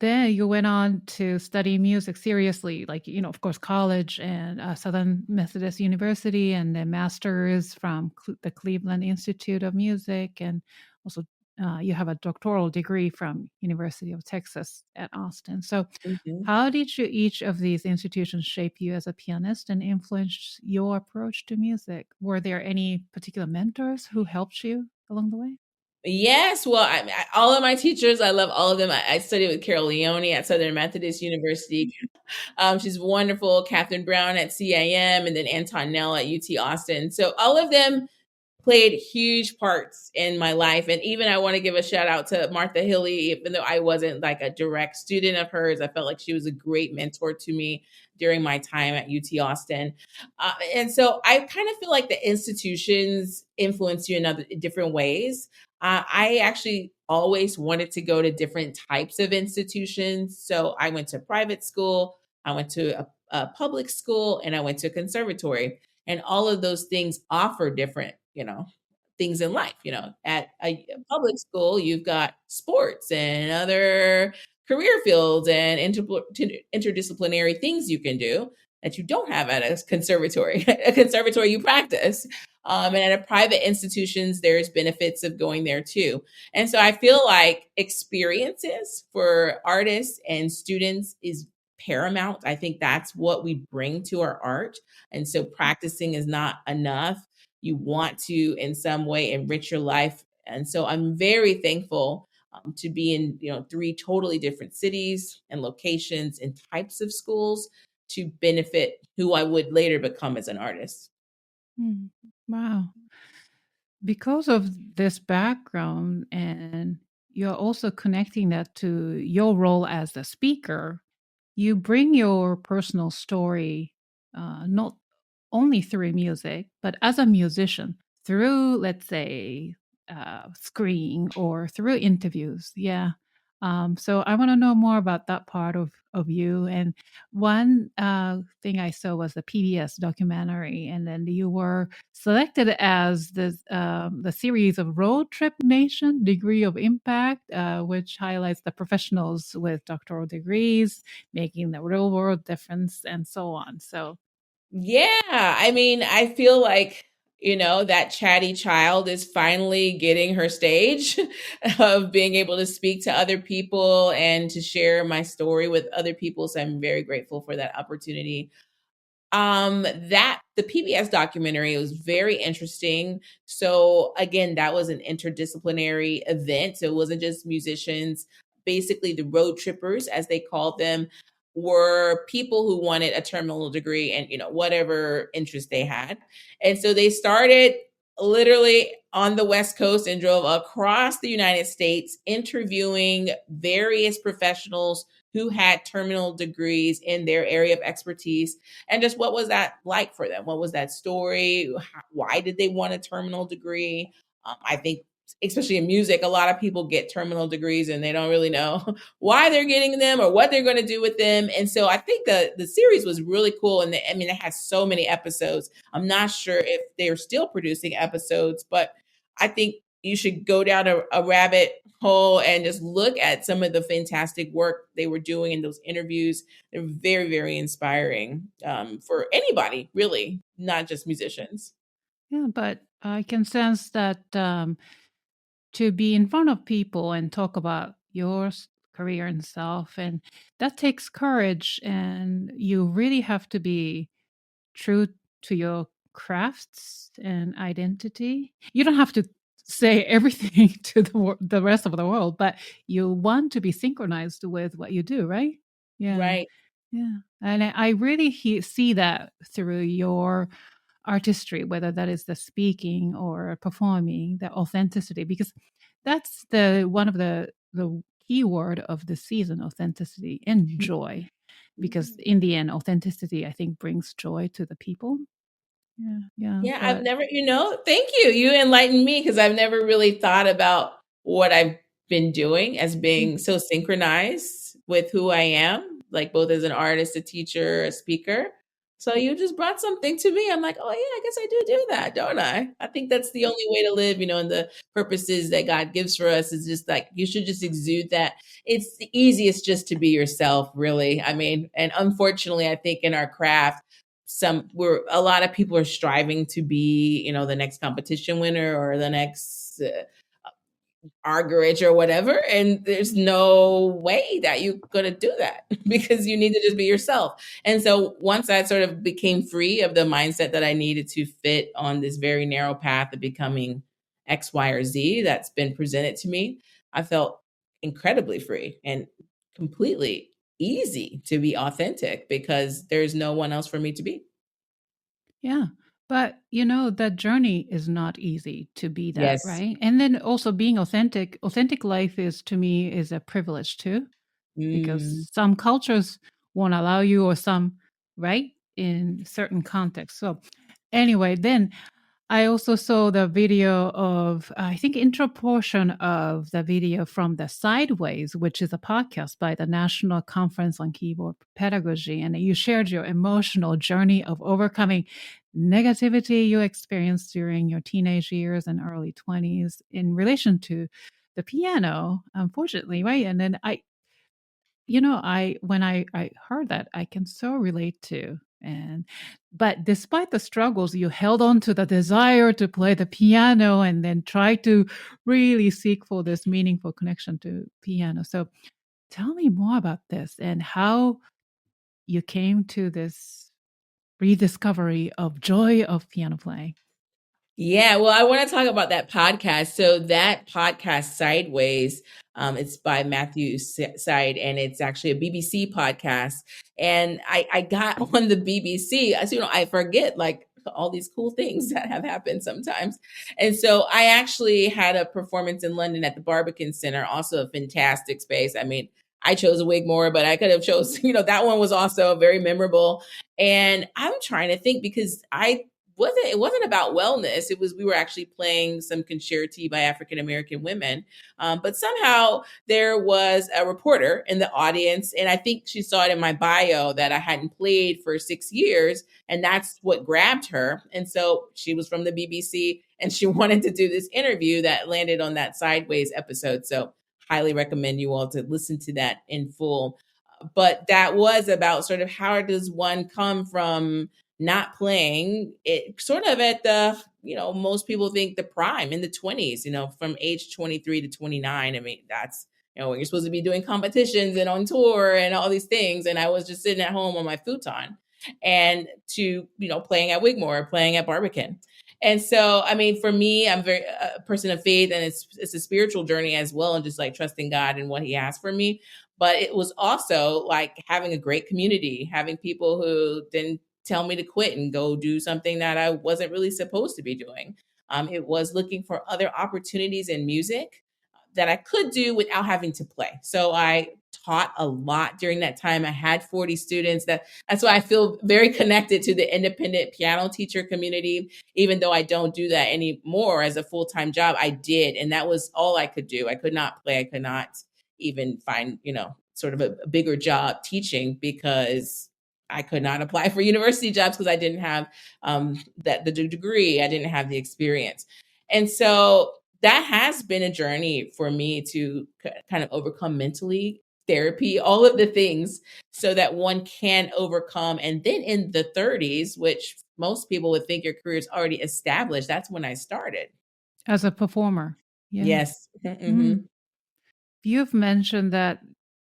Speaker 1: Then you went on to study music seriously, like, of course, college and Southern Methodist University, and then master's from the Cleveland Institute of Music. And also you have a doctoral degree from University of Texas at Austin. So how did each of these institutions shape you as a pianist and influence your approach to music? Were there any particular mentors who helped you along the way?
Speaker 3: Yes, well, all of my teachers, I love all of them. I studied with Carol Leone at Southern Methodist University. She's wonderful. Catherine Brown at CIM, and then Anton Nell at UT Austin. So all of them played huge parts in my life. And even I want to give a shout out to Martha Hilly, even though I wasn't like a direct student of hers. I felt like she was a great mentor to me during my time at UT Austin. And so I kind of feel like the institutions influence you in other different ways. I actually always wanted to go to different types of institutions. So I went to private school, I went to a public school, and I went to a conservatory. And all of those things offer different, things in life. At a public school, you've got sports and other career fields and interdisciplinary things you can do that you don't have at a conservatory. A conservatory, you practice. And at a private institutions, there's benefits of going there too. And so I feel like experiences for artists and students is paramount. I think that's what we bring to our art. And so practicing is not enough. You want to, in some way, enrich your life. And so I'm very thankful to be in, 3 totally different cities and locations and types of schools to benefit who I would later become as an artist.
Speaker 1: Wow. Because of this background, and you're also connecting that to your role as a speaker, you bring your personal story, not only through music, but as a musician, through, let's say, screen or through interviews. Yeah. So I want to know more about that part of you. And one thing I saw was the PBS documentary, and then you were selected as the series of Road Trip Nation Degree of Impact, which highlights the professionals with doctoral degrees making the real world difference and so on. So
Speaker 3: Yeah, I mean, I feel like, that chatty child is finally getting her stage of being able to speak to other people and to share my story with other people. So I'm very grateful for that opportunity. That the PBS documentary was very interesting. So again, that was an interdisciplinary event. So it wasn't just musicians. Basically, the road trippers, as they called them, were people who wanted a terminal degree and whatever interest they had. And so they started literally on the West Coast and drove across the United States interviewing various professionals who had terminal degrees in their area of expertise, and just what was that like for them? What was that story? Why did they want a terminal degree? I think, especially in music, a lot of people get terminal degrees and they don't really know why they're getting them or what they're going to do with them. And so I think the series was really cool. And it has so many episodes. I'm not sure if they're still producing episodes, but I think you should go down a rabbit hole and just look at some of the fantastic work they were doing in those interviews. They're very, very inspiring for anybody, really, not just musicians.
Speaker 1: yeah, but I can sense that to be in front of people and talk about your career and stuff, and that takes courage, and you really have to be true to your crafts and identity. You don't have to say everything to the rest of the world, but you want to be synchronized with what you do, right? Yeah.
Speaker 3: Right.
Speaker 1: Yeah. And I really see that through your artistry, whether that is the speaking or performing, the authenticity, because that's the one of the key word of the season, authenticity and joy. Because in the end, authenticity, I think, brings joy to the people. Yeah, yeah.
Speaker 3: Yeah, I've
Speaker 1: But
Speaker 3: never, thank you. You enlightened me because I've never really thought about what I've been doing as being so synchronized with who I am, like both as an artist, a teacher, a speaker. So you just brought something to me. I'm like, oh yeah, I guess I do that, don't I? I think that's the only way to live, and the purposes that God gives for us is just like you should just exude that. It's the easiest just to be yourself, really. I mean, and unfortunately, I think in our craft, a lot of people are striving to be, the next competition winner or the next Argerich or whatever. And there's no way that you're going to do that because you need to just be yourself. And so once I sort of became free of the mindset that I needed to fit on this very narrow path of becoming X, Y, or Z that's been presented to me, I felt incredibly free and completely easy to be authentic because there's no one else for me to be.
Speaker 1: yeah, But that journey is not easy to be that,
Speaker 3: Yes.
Speaker 1: right? And then also being authentic life is, to me, is a privilege too, because some cultures won't allow you, or some, right, in certain contexts. So anyway, then I also saw the video of, I think, intro portion of the video from the Sideways, which is a podcast by the National Conference on Keyboard Pedagogy. And you shared your emotional journey of overcoming negativity you experienced during your teenage years and early 20s in relation to the piano, unfortunately, right? And then when I heard that, I can so relate to. But despite the struggles, you held on to the desire to play the piano and then try to really seek for this meaningful connection to piano. So tell me more about this and how you came to this rediscovery of joy of piano playing.
Speaker 3: Yeah, well, I want to talk about that podcast. So that podcast, Sideways, it's by Matthew Side, and it's actually a BBC podcast. And I got on the BBC. As you know, I forget like all these cool things that have happened sometimes. And so I actually had a performance in London at the Barbican Center, also a fantastic space. I mean, I chose Wigmore, but I could have chose, that one was also very memorable. And I'm trying to think because it wasn't about wellness. We were actually playing some concerti by African American women. But somehow there was a reporter in the audience. And I think she saw it in my bio that I hadn't played for 6 years. And that's what grabbed her. And so she was from the BBC and she wanted to do this interview that landed on that Sideways episode. So highly recommend you all to listen to that in full. But that was about sort of how does one come from not playing it sort of at the, most people think the prime in the 20s, from age 23 to 29. I mean, that's, when you're supposed to be doing competitions and on tour and all these things. And I was just sitting at home on my futon and playing at Wigmore, playing at Barbican. And so, I mean, for me, I'm very a person of faith, and it's a spiritual journey as well, and just like trusting God and what He has for me. But it was also like having a great community, having people who didn't tell me to quit and go do something that I wasn't really supposed to be doing. It was looking for other opportunities in music that I could do without having to play. So I taught a lot during that time. I had 40 students. That's why I feel very connected to the independent piano teacher community. Even though I don't do that anymore as a full-time job, I did. And that was all I could do. I could not play. I could not even find, sort of a bigger job teaching because I could not apply for university jobs because I didn't have the degree. I didn't have the experience. And so that has been a journey for me to kind of overcome mentally, therapy, all of the things so that one can overcome. And then in the 30s, which most people would think your career is already established, that's when I started.
Speaker 1: As a performer. Yeah.
Speaker 3: Yes. Mm-hmm.
Speaker 1: You've mentioned that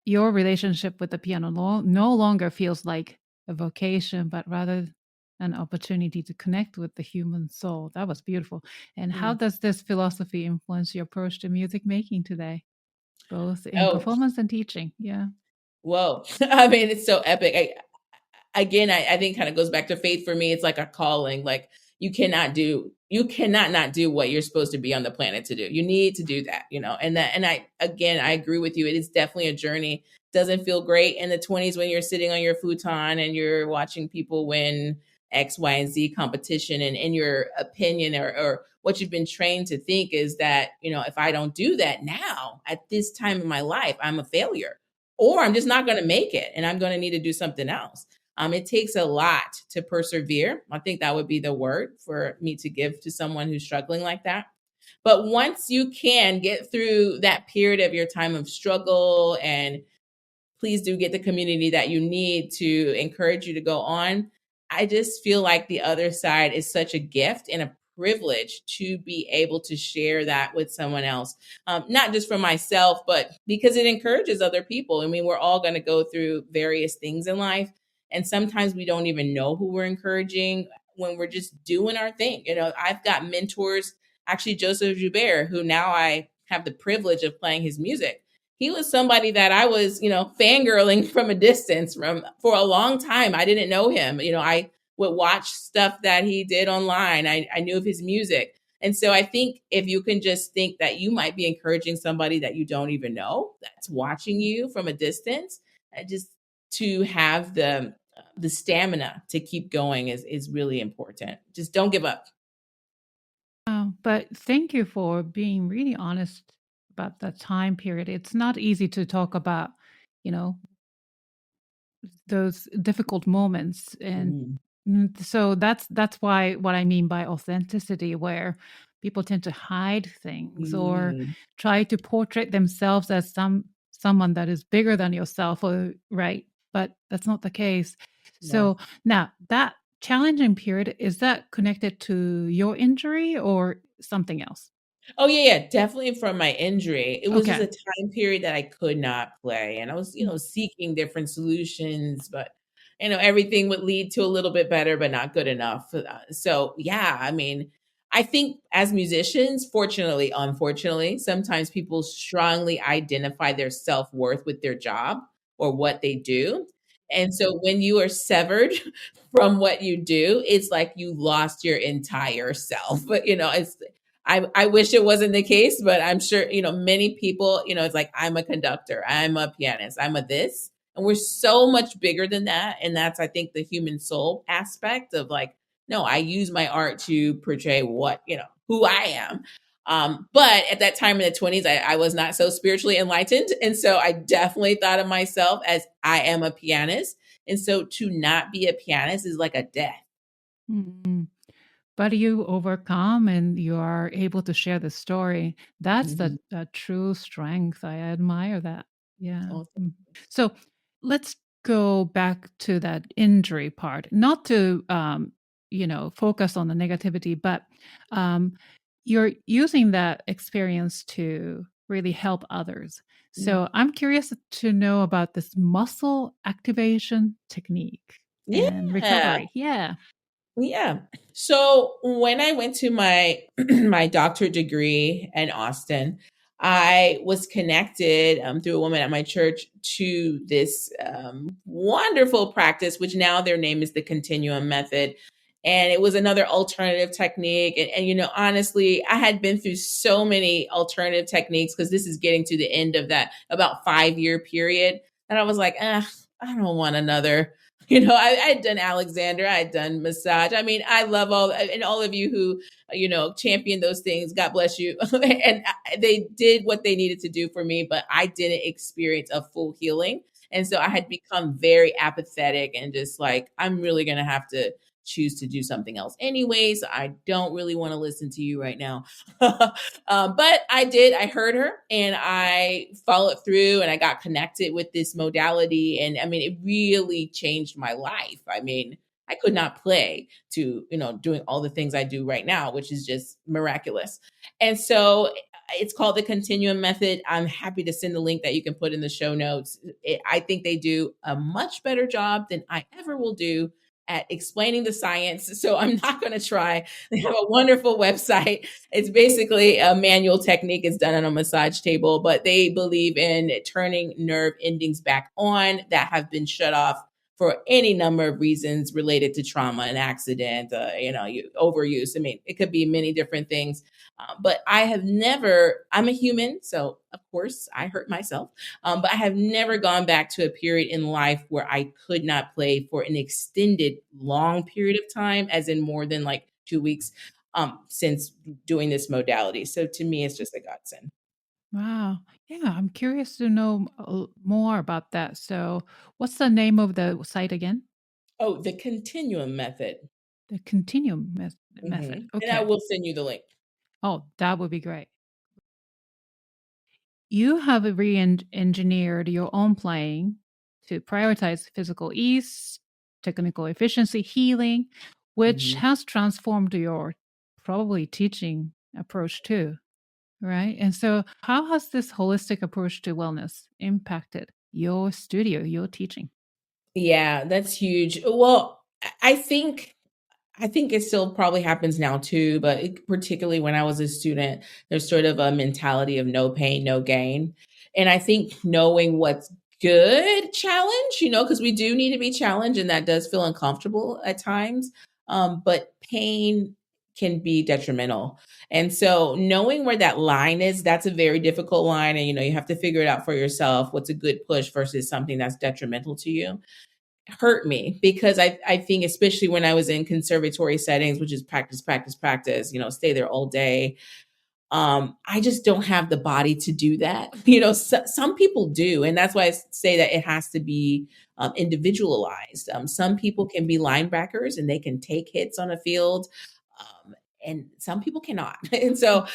Speaker 1: your relationship with the piano no longer feels like a vocation, but rather an opportunity to connect with the human soul. That was beautiful. And how does this philosophy influence your approach to music making today, both in performance and teaching? Yeah.
Speaker 3: Whoa. I mean, it's so epic. I think kind of goes back to faith for me. It's like a calling. Like you cannot not do what you're supposed to be on the planet to do. You need to do that, and I agree with you. It is definitely a journey. Doesn't feel great in the 20s when you're sitting on your futon and you're watching people win X, Y, and Z competition. And in your opinion or what you've been trained to think is that, if I don't do that now at this time in my life, I'm a failure or I'm just not going to make it and I'm going to need to do something else. It takes a lot to persevere. I think that would be the word for me to give to someone who's struggling like that. But once you can get through that period of your time of struggle, and please do get the community that you need to encourage you to go on, I just feel like the other side is such a gift and a privilege to be able to share that with someone else. Not just for myself, but because it encourages other people. I mean, we're all going to go through various things in life. And sometimes we don't even know who we're encouraging when we're just doing our thing. I've got mentors, actually Joseph Joubert, who now I have the privilege of playing his music. He was somebody that I was, fangirling from a distance for a long time. I didn't know him. I would watch stuff that he did online. I knew of his music. And so I think if you can just think that you might be encouraging somebody that you don't even know that's watching you from a distance, just to have the stamina to keep going is really important. Just don't give up.
Speaker 1: But thank you for being really honest about that time period. It's not easy to talk about, you know, those difficult moments, and so that's why what I mean by authenticity, where people tend to hide things or try to portray themselves as someone that is bigger than yourself, or right, but that's not the case. So now that challenging period, is that connected to your injury or something else?
Speaker 3: Oh yeah, definitely from my injury. It was just
Speaker 1: Okay.
Speaker 3: a time period that I could not play, and I was, seeking different solutions, but everything would lead to a little bit better, but not good enough. So yeah, I mean, I think as musicians, fortunately, unfortunately, sometimes people strongly identify their self-worth with their job or what they do. And so when you are severed from what you do, it's like you lost your entire self. But I wish it wasn't the case, but I'm sure, many people, it's like, I'm a conductor, I'm a pianist, I'm a this. And we're so much bigger than that. And that's, I think, the human soul aspect of like, no, I use my art to portray who I am. But at that time in the 20s, I was not so spiritually enlightened. And so I definitely thought of myself as I am a pianist. And so to not be a pianist is like a death.
Speaker 1: Mm. But you overcome and you are able to share the story. That's the true strength. I admire that. Yeah.
Speaker 3: Awesome.
Speaker 1: So let's go back to that injury part, not to, focus on the negativity, but you're using that experience to really help others. So I'm curious to know about this muscle activation technique and
Speaker 3: Yeah.
Speaker 1: recovery. Yeah.
Speaker 3: Yeah. So when I went to my my doctorate degree in Austin, I was connected through a woman at my church to this wonderful practice, which now their name is the Continuum Method. And it was another alternative technique. And honestly, I had been through so many alternative techniques because this is getting to the end of that about 5-year period. And I was like, I don't want another. I'd done Alexander, I'd done massage. I mean, I love all of you who, champion those things. God bless you. And they did what they needed to do for me, but I didn't experience a full healing. And so I had become very apathetic and just like, I'm really going to have to choose to do something else anyways. I don't really want to listen to you right now. But I did. I heard her and I followed through and I got connected with this modality. And I mean, it really changed my life. I mean, I could not play to, doing all the things I do right now, which is just miraculous. And so it's called the Continuum Method. I'm happy to send the link that you can put in the show notes. I think they do a much better job than I ever will do at explaining the science. So I'm not going to try. They have a wonderful website. It's basically a manual technique. It's done on a massage table, but they believe in turning nerve endings back on that have been shut off for any number of reasons related to trauma, an accident, overuse. I mean, it could be many different things. But I'm a human. So of course I hurt myself. But I have never gone back to a period in life where I could not play for an extended long period of time, as in more than like 2 weeks, since doing this modality. So to me, it's just a godsend.
Speaker 1: Wow. Yeah, I'm curious to know more about that. So, what's the name of the site again?
Speaker 3: Oh, the Continuum Method.
Speaker 1: The Continuum Method.
Speaker 3: And I
Speaker 1: Okay.
Speaker 3: will send you the link.
Speaker 1: Oh, that would be great. You have re-engineered your own playing to prioritize physical ease, technical efficiency, healing, which has transformed your probably teaching approach too, right? And so, how has this holistic approach to wellness impacted your studio, your teaching?
Speaker 3: Yeah, that's huge. Well, I think it still probably happens now too, but particularly when I was a student, there's sort of a mentality of no pain, no gain. And I think knowing what's good challenge, because we do need to be challenged, and that does feel uncomfortable at times. But pain can be detrimental. And so knowing where that line is, that's a very difficult line. And, you have to figure it out for yourself. What's a good push versus something that's detrimental to you? Hurt me because I think, especially when I was in conservatory settings, which is practice, practice, practice, stay there all day. I just don't have the body to do that. Some people do. And that's why I say that it has to be individualized. Some people can be linebackers and they can take hits on a field. And some people cannot. And so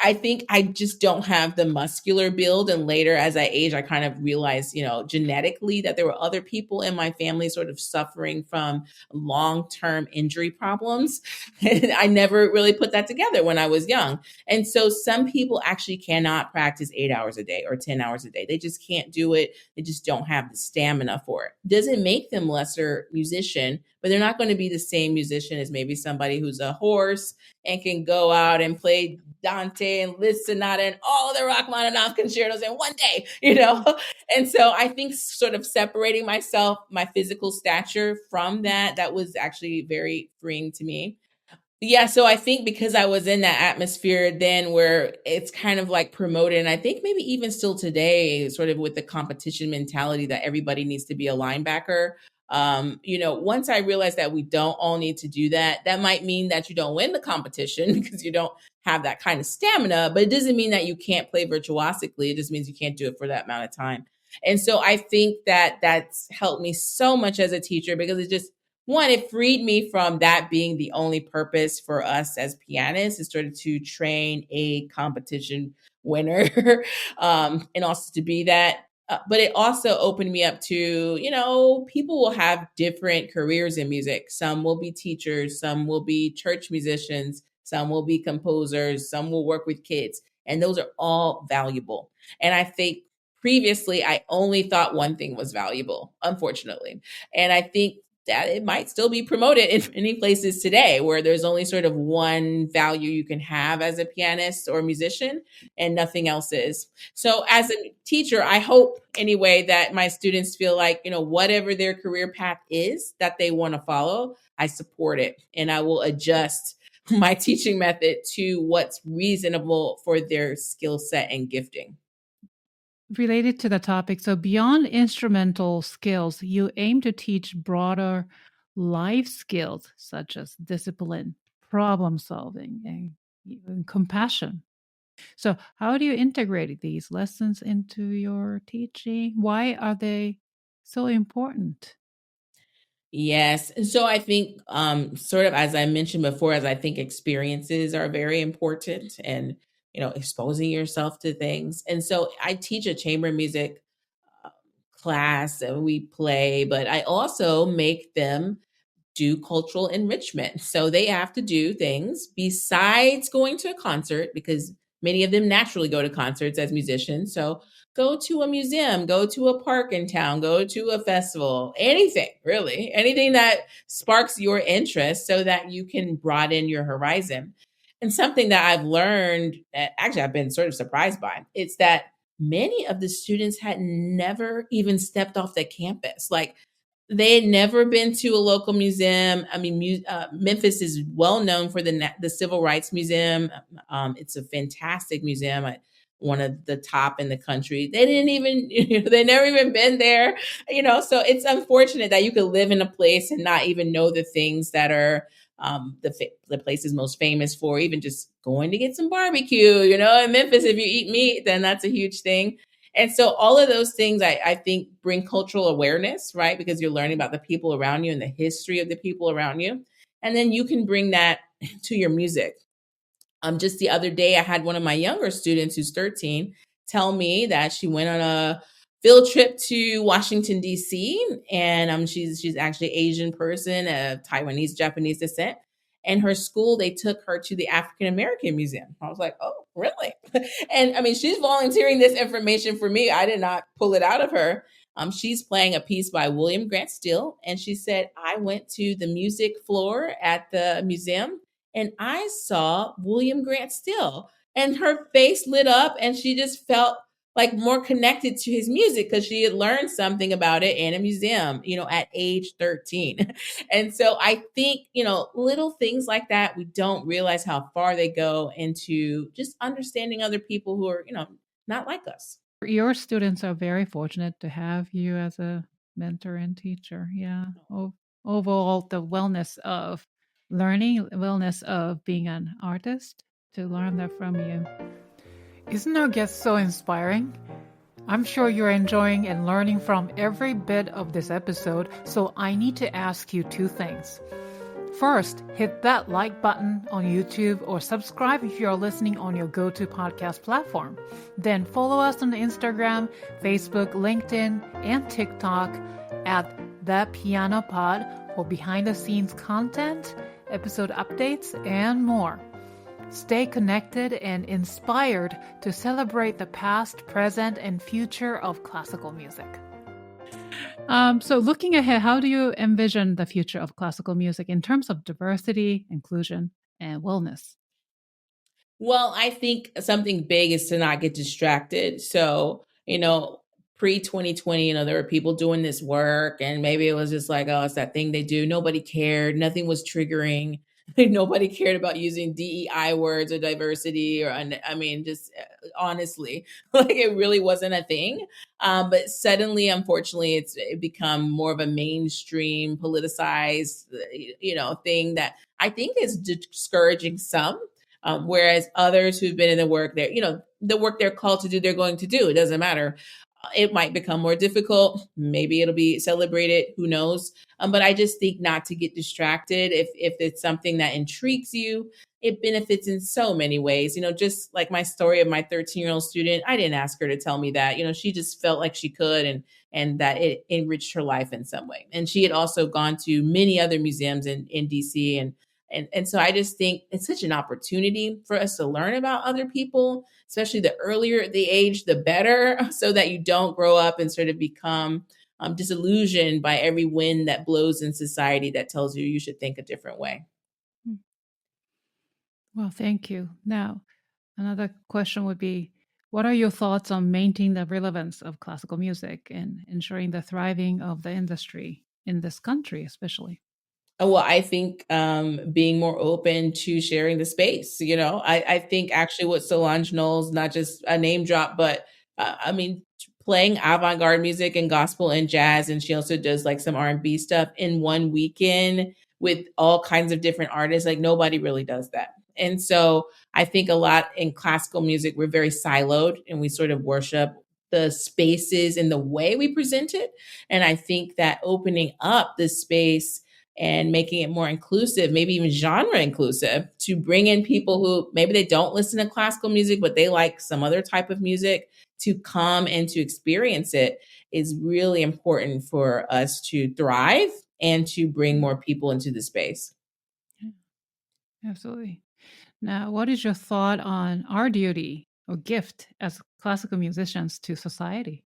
Speaker 3: I think I just don't have the muscular build. And later, as I age, I kind of realized, genetically that there were other people in my family sort of suffering from long-term injury problems. And I never really put that together when I was young. And so some people actually cannot practice 8 hours a day or 10 hours a day. They just can't do it. They just don't have the stamina for it. Doesn't make them lesser musician, but they're not going to be the same musician as maybe somebody who's a horse and can go out and play Dante and Liszt Sonata and all the Rachmaninoff concertos in one day, And so I think sort of separating myself, my physical stature from that was actually very freeing to me. Yeah, so I think because I was in that atmosphere then where it's kind of like promoted, and I think maybe even still today, sort of with the competition mentality that everybody needs to be a linebacker. Once I realized that we don't all need to do that, that might mean that you don't win the competition because you don't have that kind of stamina, but it doesn't mean that you can't play virtuosically. It just means you can't do it for that amount of time. And so I think that that's helped me so much as a teacher because it freed me from that being the only purpose for us as pianists, is sort of to train a competition winner and also to be that. But it also opened me up to, people will have different careers in music. Some will be teachers, some will be church musicians, some will be composers, some will work with kids. And those are all valuable. And I think previously I only thought one thing was valuable, unfortunately. And I think that it might still be promoted in many places today where there's only sort of one value you can have as a pianist or musician and nothing else is. So as a teacher, I hope anyway that my students feel like, whatever their career path is that they want to follow, I support it and I will adjust my teaching method to what's reasonable for their skill set and gifting.
Speaker 1: Related to the topic, so beyond instrumental skills, you aim to teach broader life skills such as discipline, problem solving, and even compassion. So how do you integrate these lessons into your teaching? Why are they so important?
Speaker 3: Yes. And so I think, sort of as I mentioned before, as I think experiences are very important and, exposing yourself to things. And so I teach a chamber music uh, class and we play, but I also make them do cultural enrichment. So they have to do things besides going to a concert because many of them naturally go to concerts as musicians. So go to a museum, go to a park in town, go to a festival, anything really, anything that sparks your interest so that you can broaden your horizon. And something that I've learned, that actually I've been sort of surprised by, it's that many of the students had never even stepped off the campus. Like they had never been to a local museum. I mean, Memphis is well known for the Civil Rights Museum. It's a fantastic museum, one of the top in the country. They didn't even, they never even been there, So it's unfortunate that you could live in a place and not even know the things that are the place is most famous for. Even just going to get some barbecue, in Memphis. If you eat meat, then that's a huge thing. And so all of those things I think bring cultural awareness, right? Because you're learning about the people around you and the history of the people around you. And then you can bring that to your music. Just the other day, I had one of my younger students who's 13 tell me that she went on a field trip to Washington, D.C. And she's actually Asian person, of Taiwanese, Japanese descent. And her school, they took her to the African American Museum. I was like, oh, really? And I mean, she's volunteering this information for me. I did not pull it out of her. She's playing a piece by William Grant Still. And she said, I went to the music floor at the museum and I saw William Grant Still. And her face lit up and she just felt like more connected to his music because she had learned something about it in a museum, at age 13. And so I think, little things like that, we don't realize how far they go into just understanding other people who are, not like us.
Speaker 1: Your students are very fortunate to have you as a mentor and teacher. Yeah. Overall, the wellness of learning, wellness of being an artist, to learn that from you. Isn't our guest so inspiring? I'm sure you're enjoying and learning from every bit of this episode, so I need to ask you two things. First, hit that like button on YouTube or subscribe if you're listening on your go-to podcast platform. Then follow us on Instagram, Facebook, LinkedIn, and TikTok at The Piano Pod for behind-the-scenes content, episode updates, and more. Stay connected and inspired to celebrate the past, present, and future of classical music. So looking ahead, how do you envision the future of classical music in terms of diversity, inclusion, and wellness?
Speaker 3: Well, I think something big is to not get distracted. So, pre 2020, there were people doing this work and maybe it was just like, oh, it's that thing they do. Nobody cared. Nothing was triggering. Nobody cared about using DEI words or diversity just honestly, like it really wasn't a thing. But suddenly, unfortunately, it become more of a mainstream politicized, thing that I think is discouraging some. Whereas others who've been in the work the work they're called to do, they're going to do. It doesn't matter. It might become more difficult. Maybe it'll be celebrated. Who knows? But I just think not to get distracted. If it's something that intrigues you, it benefits in so many ways. Just like my story of my 13-year-old student, I didn't ask her to tell me that. She just felt like she could and that it enriched her life in some way. And she had also gone to many other museums in DC and so I just think it's such an opportunity for us to learn about other people, especially the earlier the age, the better, so that you don't grow up and sort of become disillusioned by every wind that blows in society that tells you should think a different way.
Speaker 1: Well, thank you. Now, another question would be, what are your thoughts on maintaining the relevance of classical music and ensuring the thriving of the industry in this country, especially?
Speaker 3: Well, I think being more open to sharing the space, I think actually what Solange Knowles, not just a name drop, but playing avant-garde music and gospel and jazz. And she also does like some R&B stuff in one weekend with all kinds of different artists. Like nobody really does that. And so I think a lot in classical music, we're very siloed and we sort of worship the spaces in the way we present it. And I think that opening up the space and making it more inclusive, maybe even genre inclusive, to bring in people who maybe they don't listen to classical music, but they like some other type of music, to come and to experience it is really important for us to thrive and to bring more people into the space.
Speaker 1: Yeah, absolutely. Now, what is your thought on our duty or gift as classical musicians to society?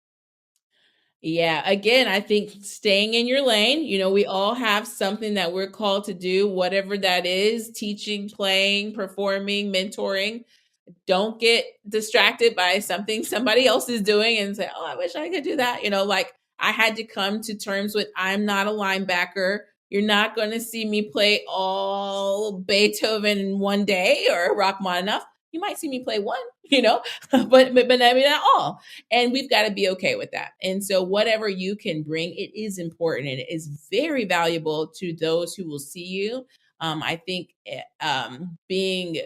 Speaker 3: Yeah, again, I think staying in your lane, we all have something that we're called to do, whatever that is, teaching, playing, performing, mentoring. Don't get distracted by something somebody else is doing and say, oh, I wish I could do that. Like I had to come to terms with, I'm not a linebacker. You're not going to see me play all Beethoven in one day or Rachmaninoff. You might see me play one, but I mean, not all. And we've got to be okay with that. And so whatever you can bring, it is important and it is very valuable to those who will see you. I think being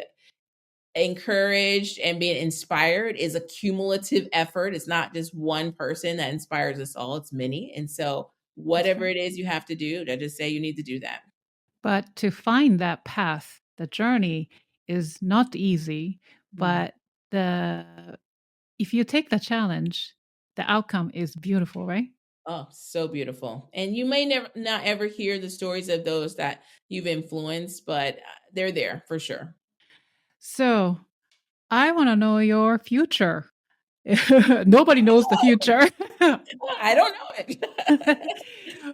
Speaker 3: encouraged and being inspired is a cumulative effort. It's not just one person that inspires us all, it's many. And so whatever it is you have to do, I just say you need to do that.
Speaker 1: But to find that path, the journey is not easy, but if you take the challenge, the outcome is beautiful, right?
Speaker 3: Oh, so beautiful. And you may not ever hear the stories of those that you've influenced, but they're there for sure.
Speaker 1: So I want to know your future. Nobody knows the future.
Speaker 3: I don't know it.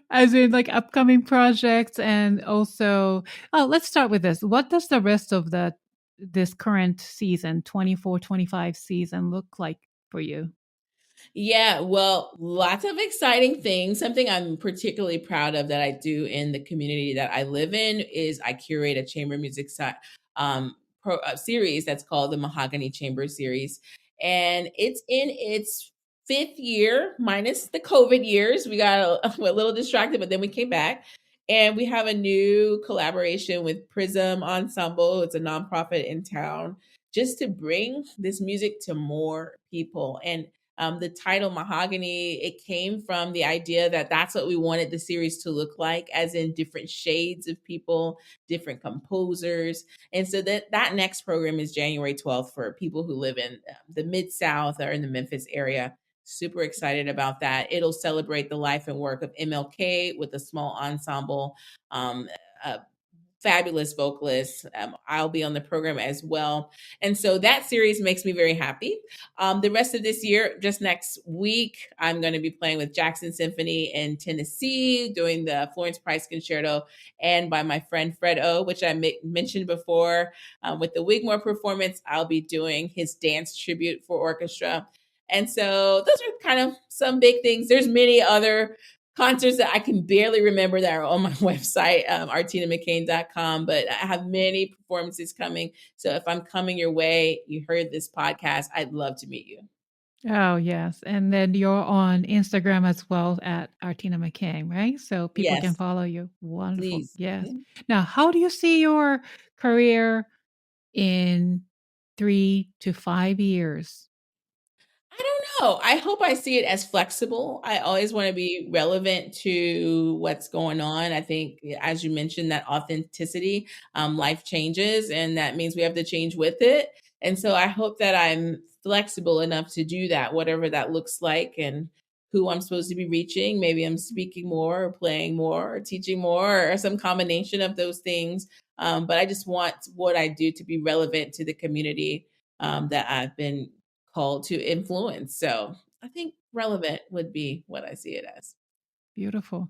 Speaker 1: As in like upcoming projects and also, let's start with this. What does the rest of this current season, 24-25 season look like for you?
Speaker 3: Yeah, well, lots of exciting things. Something I'm particularly proud of that I do in the community that I live in is I curate a chamber music series that's called the Mahogany Chamber Series. And it's in its fifth year, minus the COVID years. We got a little distracted, but then we came back. And we have a new collaboration with Prism Ensemble. It's a nonprofit in town just to bring this music to more people. And the title Mahogany, it came from the idea that that's what we wanted the series to look like, as in different shades of people, different composers. And so that next program is January 12th for people who live in the Mid-South or in the Memphis area. Super excited about that. It'll celebrate the life and work of MLK with a small ensemble. Uh, Fabulous vocalists. I'll be on the program as well. And so that series makes me very happy. The rest of this year, just next week, I'm going to be playing with Jackson Symphony in Tennessee, doing the Florence Price Concerto, and by my friend Fred O, which I mentioned before. With the Wigmore performance, I'll be doing his dance tribute for orchestra. And so those are kind of some big things. There's many other concerts that I can barely remember that are on my website, artinamccain.com, but I have many performances coming. So if I'm coming your way, you heard this podcast, I'd love to meet you.
Speaker 1: Oh, yes. And then you're on Instagram as well at Artina McCain, right? So people can
Speaker 3: Yes,
Speaker 1: follow you. Wonderful.
Speaker 3: please.
Speaker 1: Yes. Now, how do you see your career in 3 to 5 years?
Speaker 3: I don't know. I hope I see it as flexible. I always want to be relevant to what's going on. I think, as you mentioned, that authenticity, life changes, and that means we have to change with it. And so I hope that I'm flexible enough to do that, whatever that looks like, and who I'm supposed to be reaching. Maybe I'm speaking more, or playing more, or teaching more, or some combination of those things. But I just want what I do to be relevant to the community that I've been called to influence. So I think relevant would be what I see it as.
Speaker 1: Beautiful.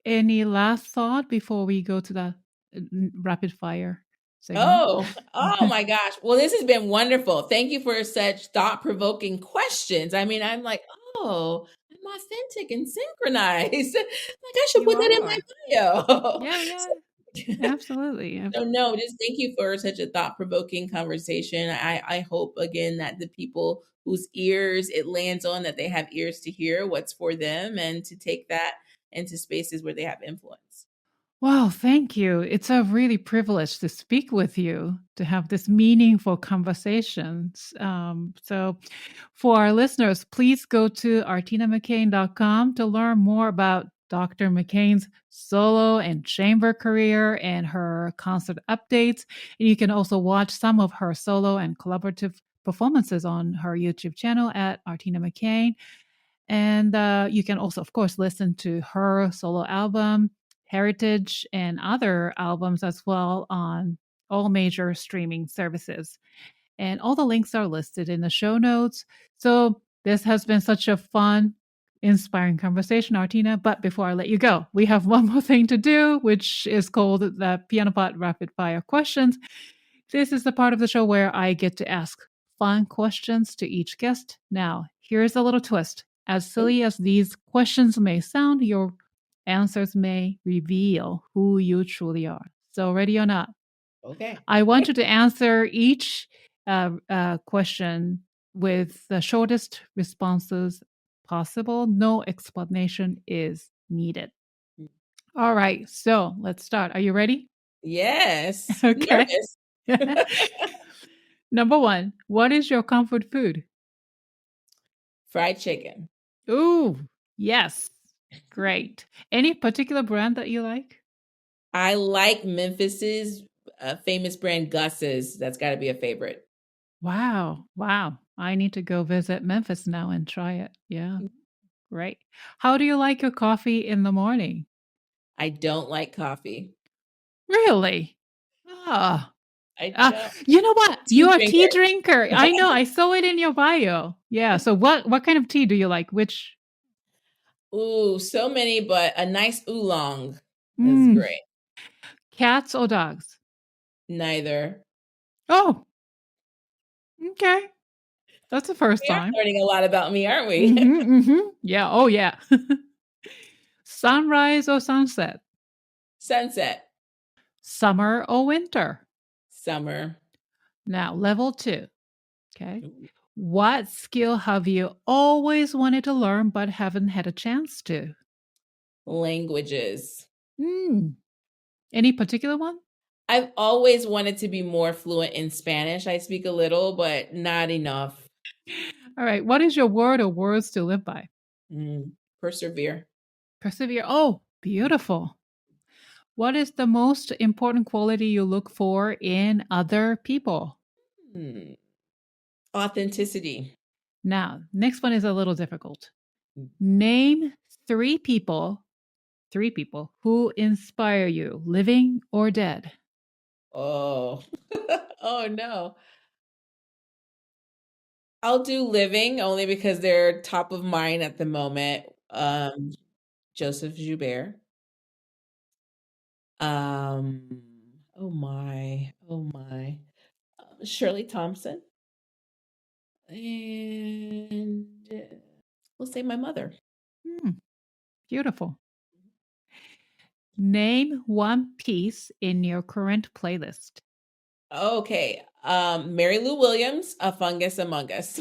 Speaker 1: Any last thought before we go to the rapid fire segment?
Speaker 3: Oh my gosh. Well, this has been wonderful. Thank you for such thought-provoking questions. I mean, I'm like, oh, I'm authentic and synchronized. Like I should
Speaker 1: You
Speaker 3: put that in
Speaker 1: are.
Speaker 3: my bio.
Speaker 1: Yeah, yeah. Absolutely.
Speaker 3: So no, just thank you for such a thought-provoking conversation. I hope again that the people whose ears it lands on, that they have ears to hear what's for them and to take that into spaces where they have influence.
Speaker 1: Wow, thank you. It's a really privilege to speak with you, to have this meaningful conversations. So, for our listeners, please go to artinamccain.com to learn more about Dr. McCain's solo and chamber career and her concert updates. And you can also watch some of her solo and collaborative performances on her YouTube channel at Artina McCain. And you can also, of course, listen to her solo album, Heritage, and other albums as well on all major streaming services. And all the links are listed in the show notes. So this has been such a fun, inspiring conversation, Artina. But before I let you go, we have one more thing to do, which is called the Piano Pot Rapid Fire Questions. This is the part of the show where I get to ask fun questions to each guest. Now, here's a little twist. As silly as these questions may sound, your answers may reveal who you truly are. So, ready or not?
Speaker 3: Okay.
Speaker 1: I want you to answer each question with the shortest responses possible. No explanation is needed. All right, so let's start. Are you ready?
Speaker 3: Yes.
Speaker 1: Okay.
Speaker 3: Nervous.
Speaker 1: Number one, what is your comfort food?
Speaker 3: Fried chicken.
Speaker 1: Ooh, yes. Great. Any particular brand that you like?
Speaker 3: I like Memphis's famous brand Gus's. That's got to be a favorite.
Speaker 1: Wow. Wow. I need to go visit Memphis now and try it. Yeah. Great. How do you like your coffee in the morning?
Speaker 3: I don't like coffee.
Speaker 1: Really? Ah.
Speaker 3: I don't.
Speaker 1: You know what?
Speaker 3: Tea
Speaker 1: You're a
Speaker 3: drinker.
Speaker 1: tea drinker. I know. I saw it in your bio. Yeah. So what kind of tea do you like? Which?
Speaker 3: Ooh, so many, but a nice oolong is great.
Speaker 1: Cats or dogs?
Speaker 3: Neither.
Speaker 1: Oh. Okay. That's the first
Speaker 3: We are
Speaker 1: time.
Speaker 3: learning a lot about me, aren't we?
Speaker 1: Yeah. Oh, yeah. Sunrise or sunset?
Speaker 3: Sunset.
Speaker 1: Summer or winter?
Speaker 3: Summer.
Speaker 1: Now, level 2. Okay.
Speaker 3: Ooh.
Speaker 1: What skill have you always wanted to learn but haven't had a chance to?
Speaker 3: Languages.
Speaker 1: Any particular one?
Speaker 3: I've always wanted to be more fluent in Spanish. I speak a little, but not enough.
Speaker 1: All right. What is your word or words to live by?
Speaker 3: Persevere.
Speaker 1: Persevere. Oh, beautiful. What is the most important quality you look for in other people?
Speaker 3: Authenticity.
Speaker 1: Now, next one is a little difficult. Name three people who inspire you, living or dead.
Speaker 3: Oh, oh no. I'll do living only because they're top of mind at the moment. Joseph Joubert. Oh my. Shirley Thompson. And we'll say my mother.
Speaker 1: Beautiful. Name one piece in your current playlist.
Speaker 3: Okay. Mary Lou Williams, A Fungus Among Us.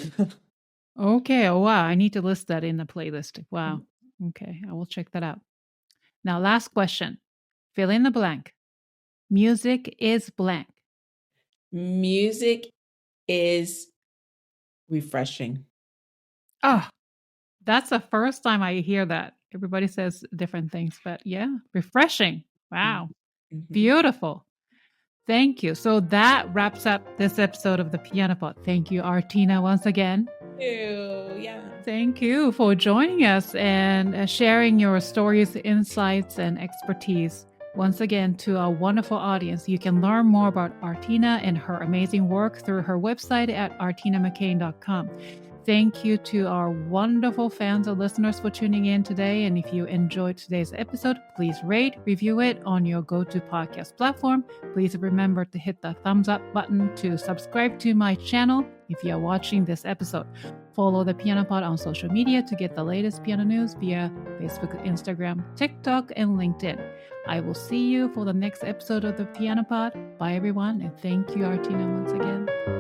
Speaker 1: Okay. Oh, wow. I need to list that in the playlist. Wow. Okay. I will check that out. Now, last question. Fill in the blank. Music is blank.
Speaker 3: Music is refreshing.
Speaker 1: Oh, that's the first time I hear that. Everybody says different things, but yeah, refreshing. Wow. Beautiful. Thank you. So that wraps up this episode of the Piano Pod. Thank you, Artina, once again.
Speaker 3: Thank you. Yeah.
Speaker 1: Thank you for joining us and sharing your stories, insights, and expertise. Once again, to our wonderful audience, you can learn more about Artina and her amazing work through her website at artinamccain.com. Thank you to our wonderful fans and listeners for tuning in today. And if you enjoyed today's episode, please rate, review it on your go-to podcast platform. Please remember to hit the thumbs up button to subscribe to my channel if you are watching this episode. Follow the Piano Pod on social media to get the latest piano news via Facebook, Instagram, TikTok, and LinkedIn. I will see you for the next episode of the Piano Pod. Bye, everyone, and thank you, Artina, once again.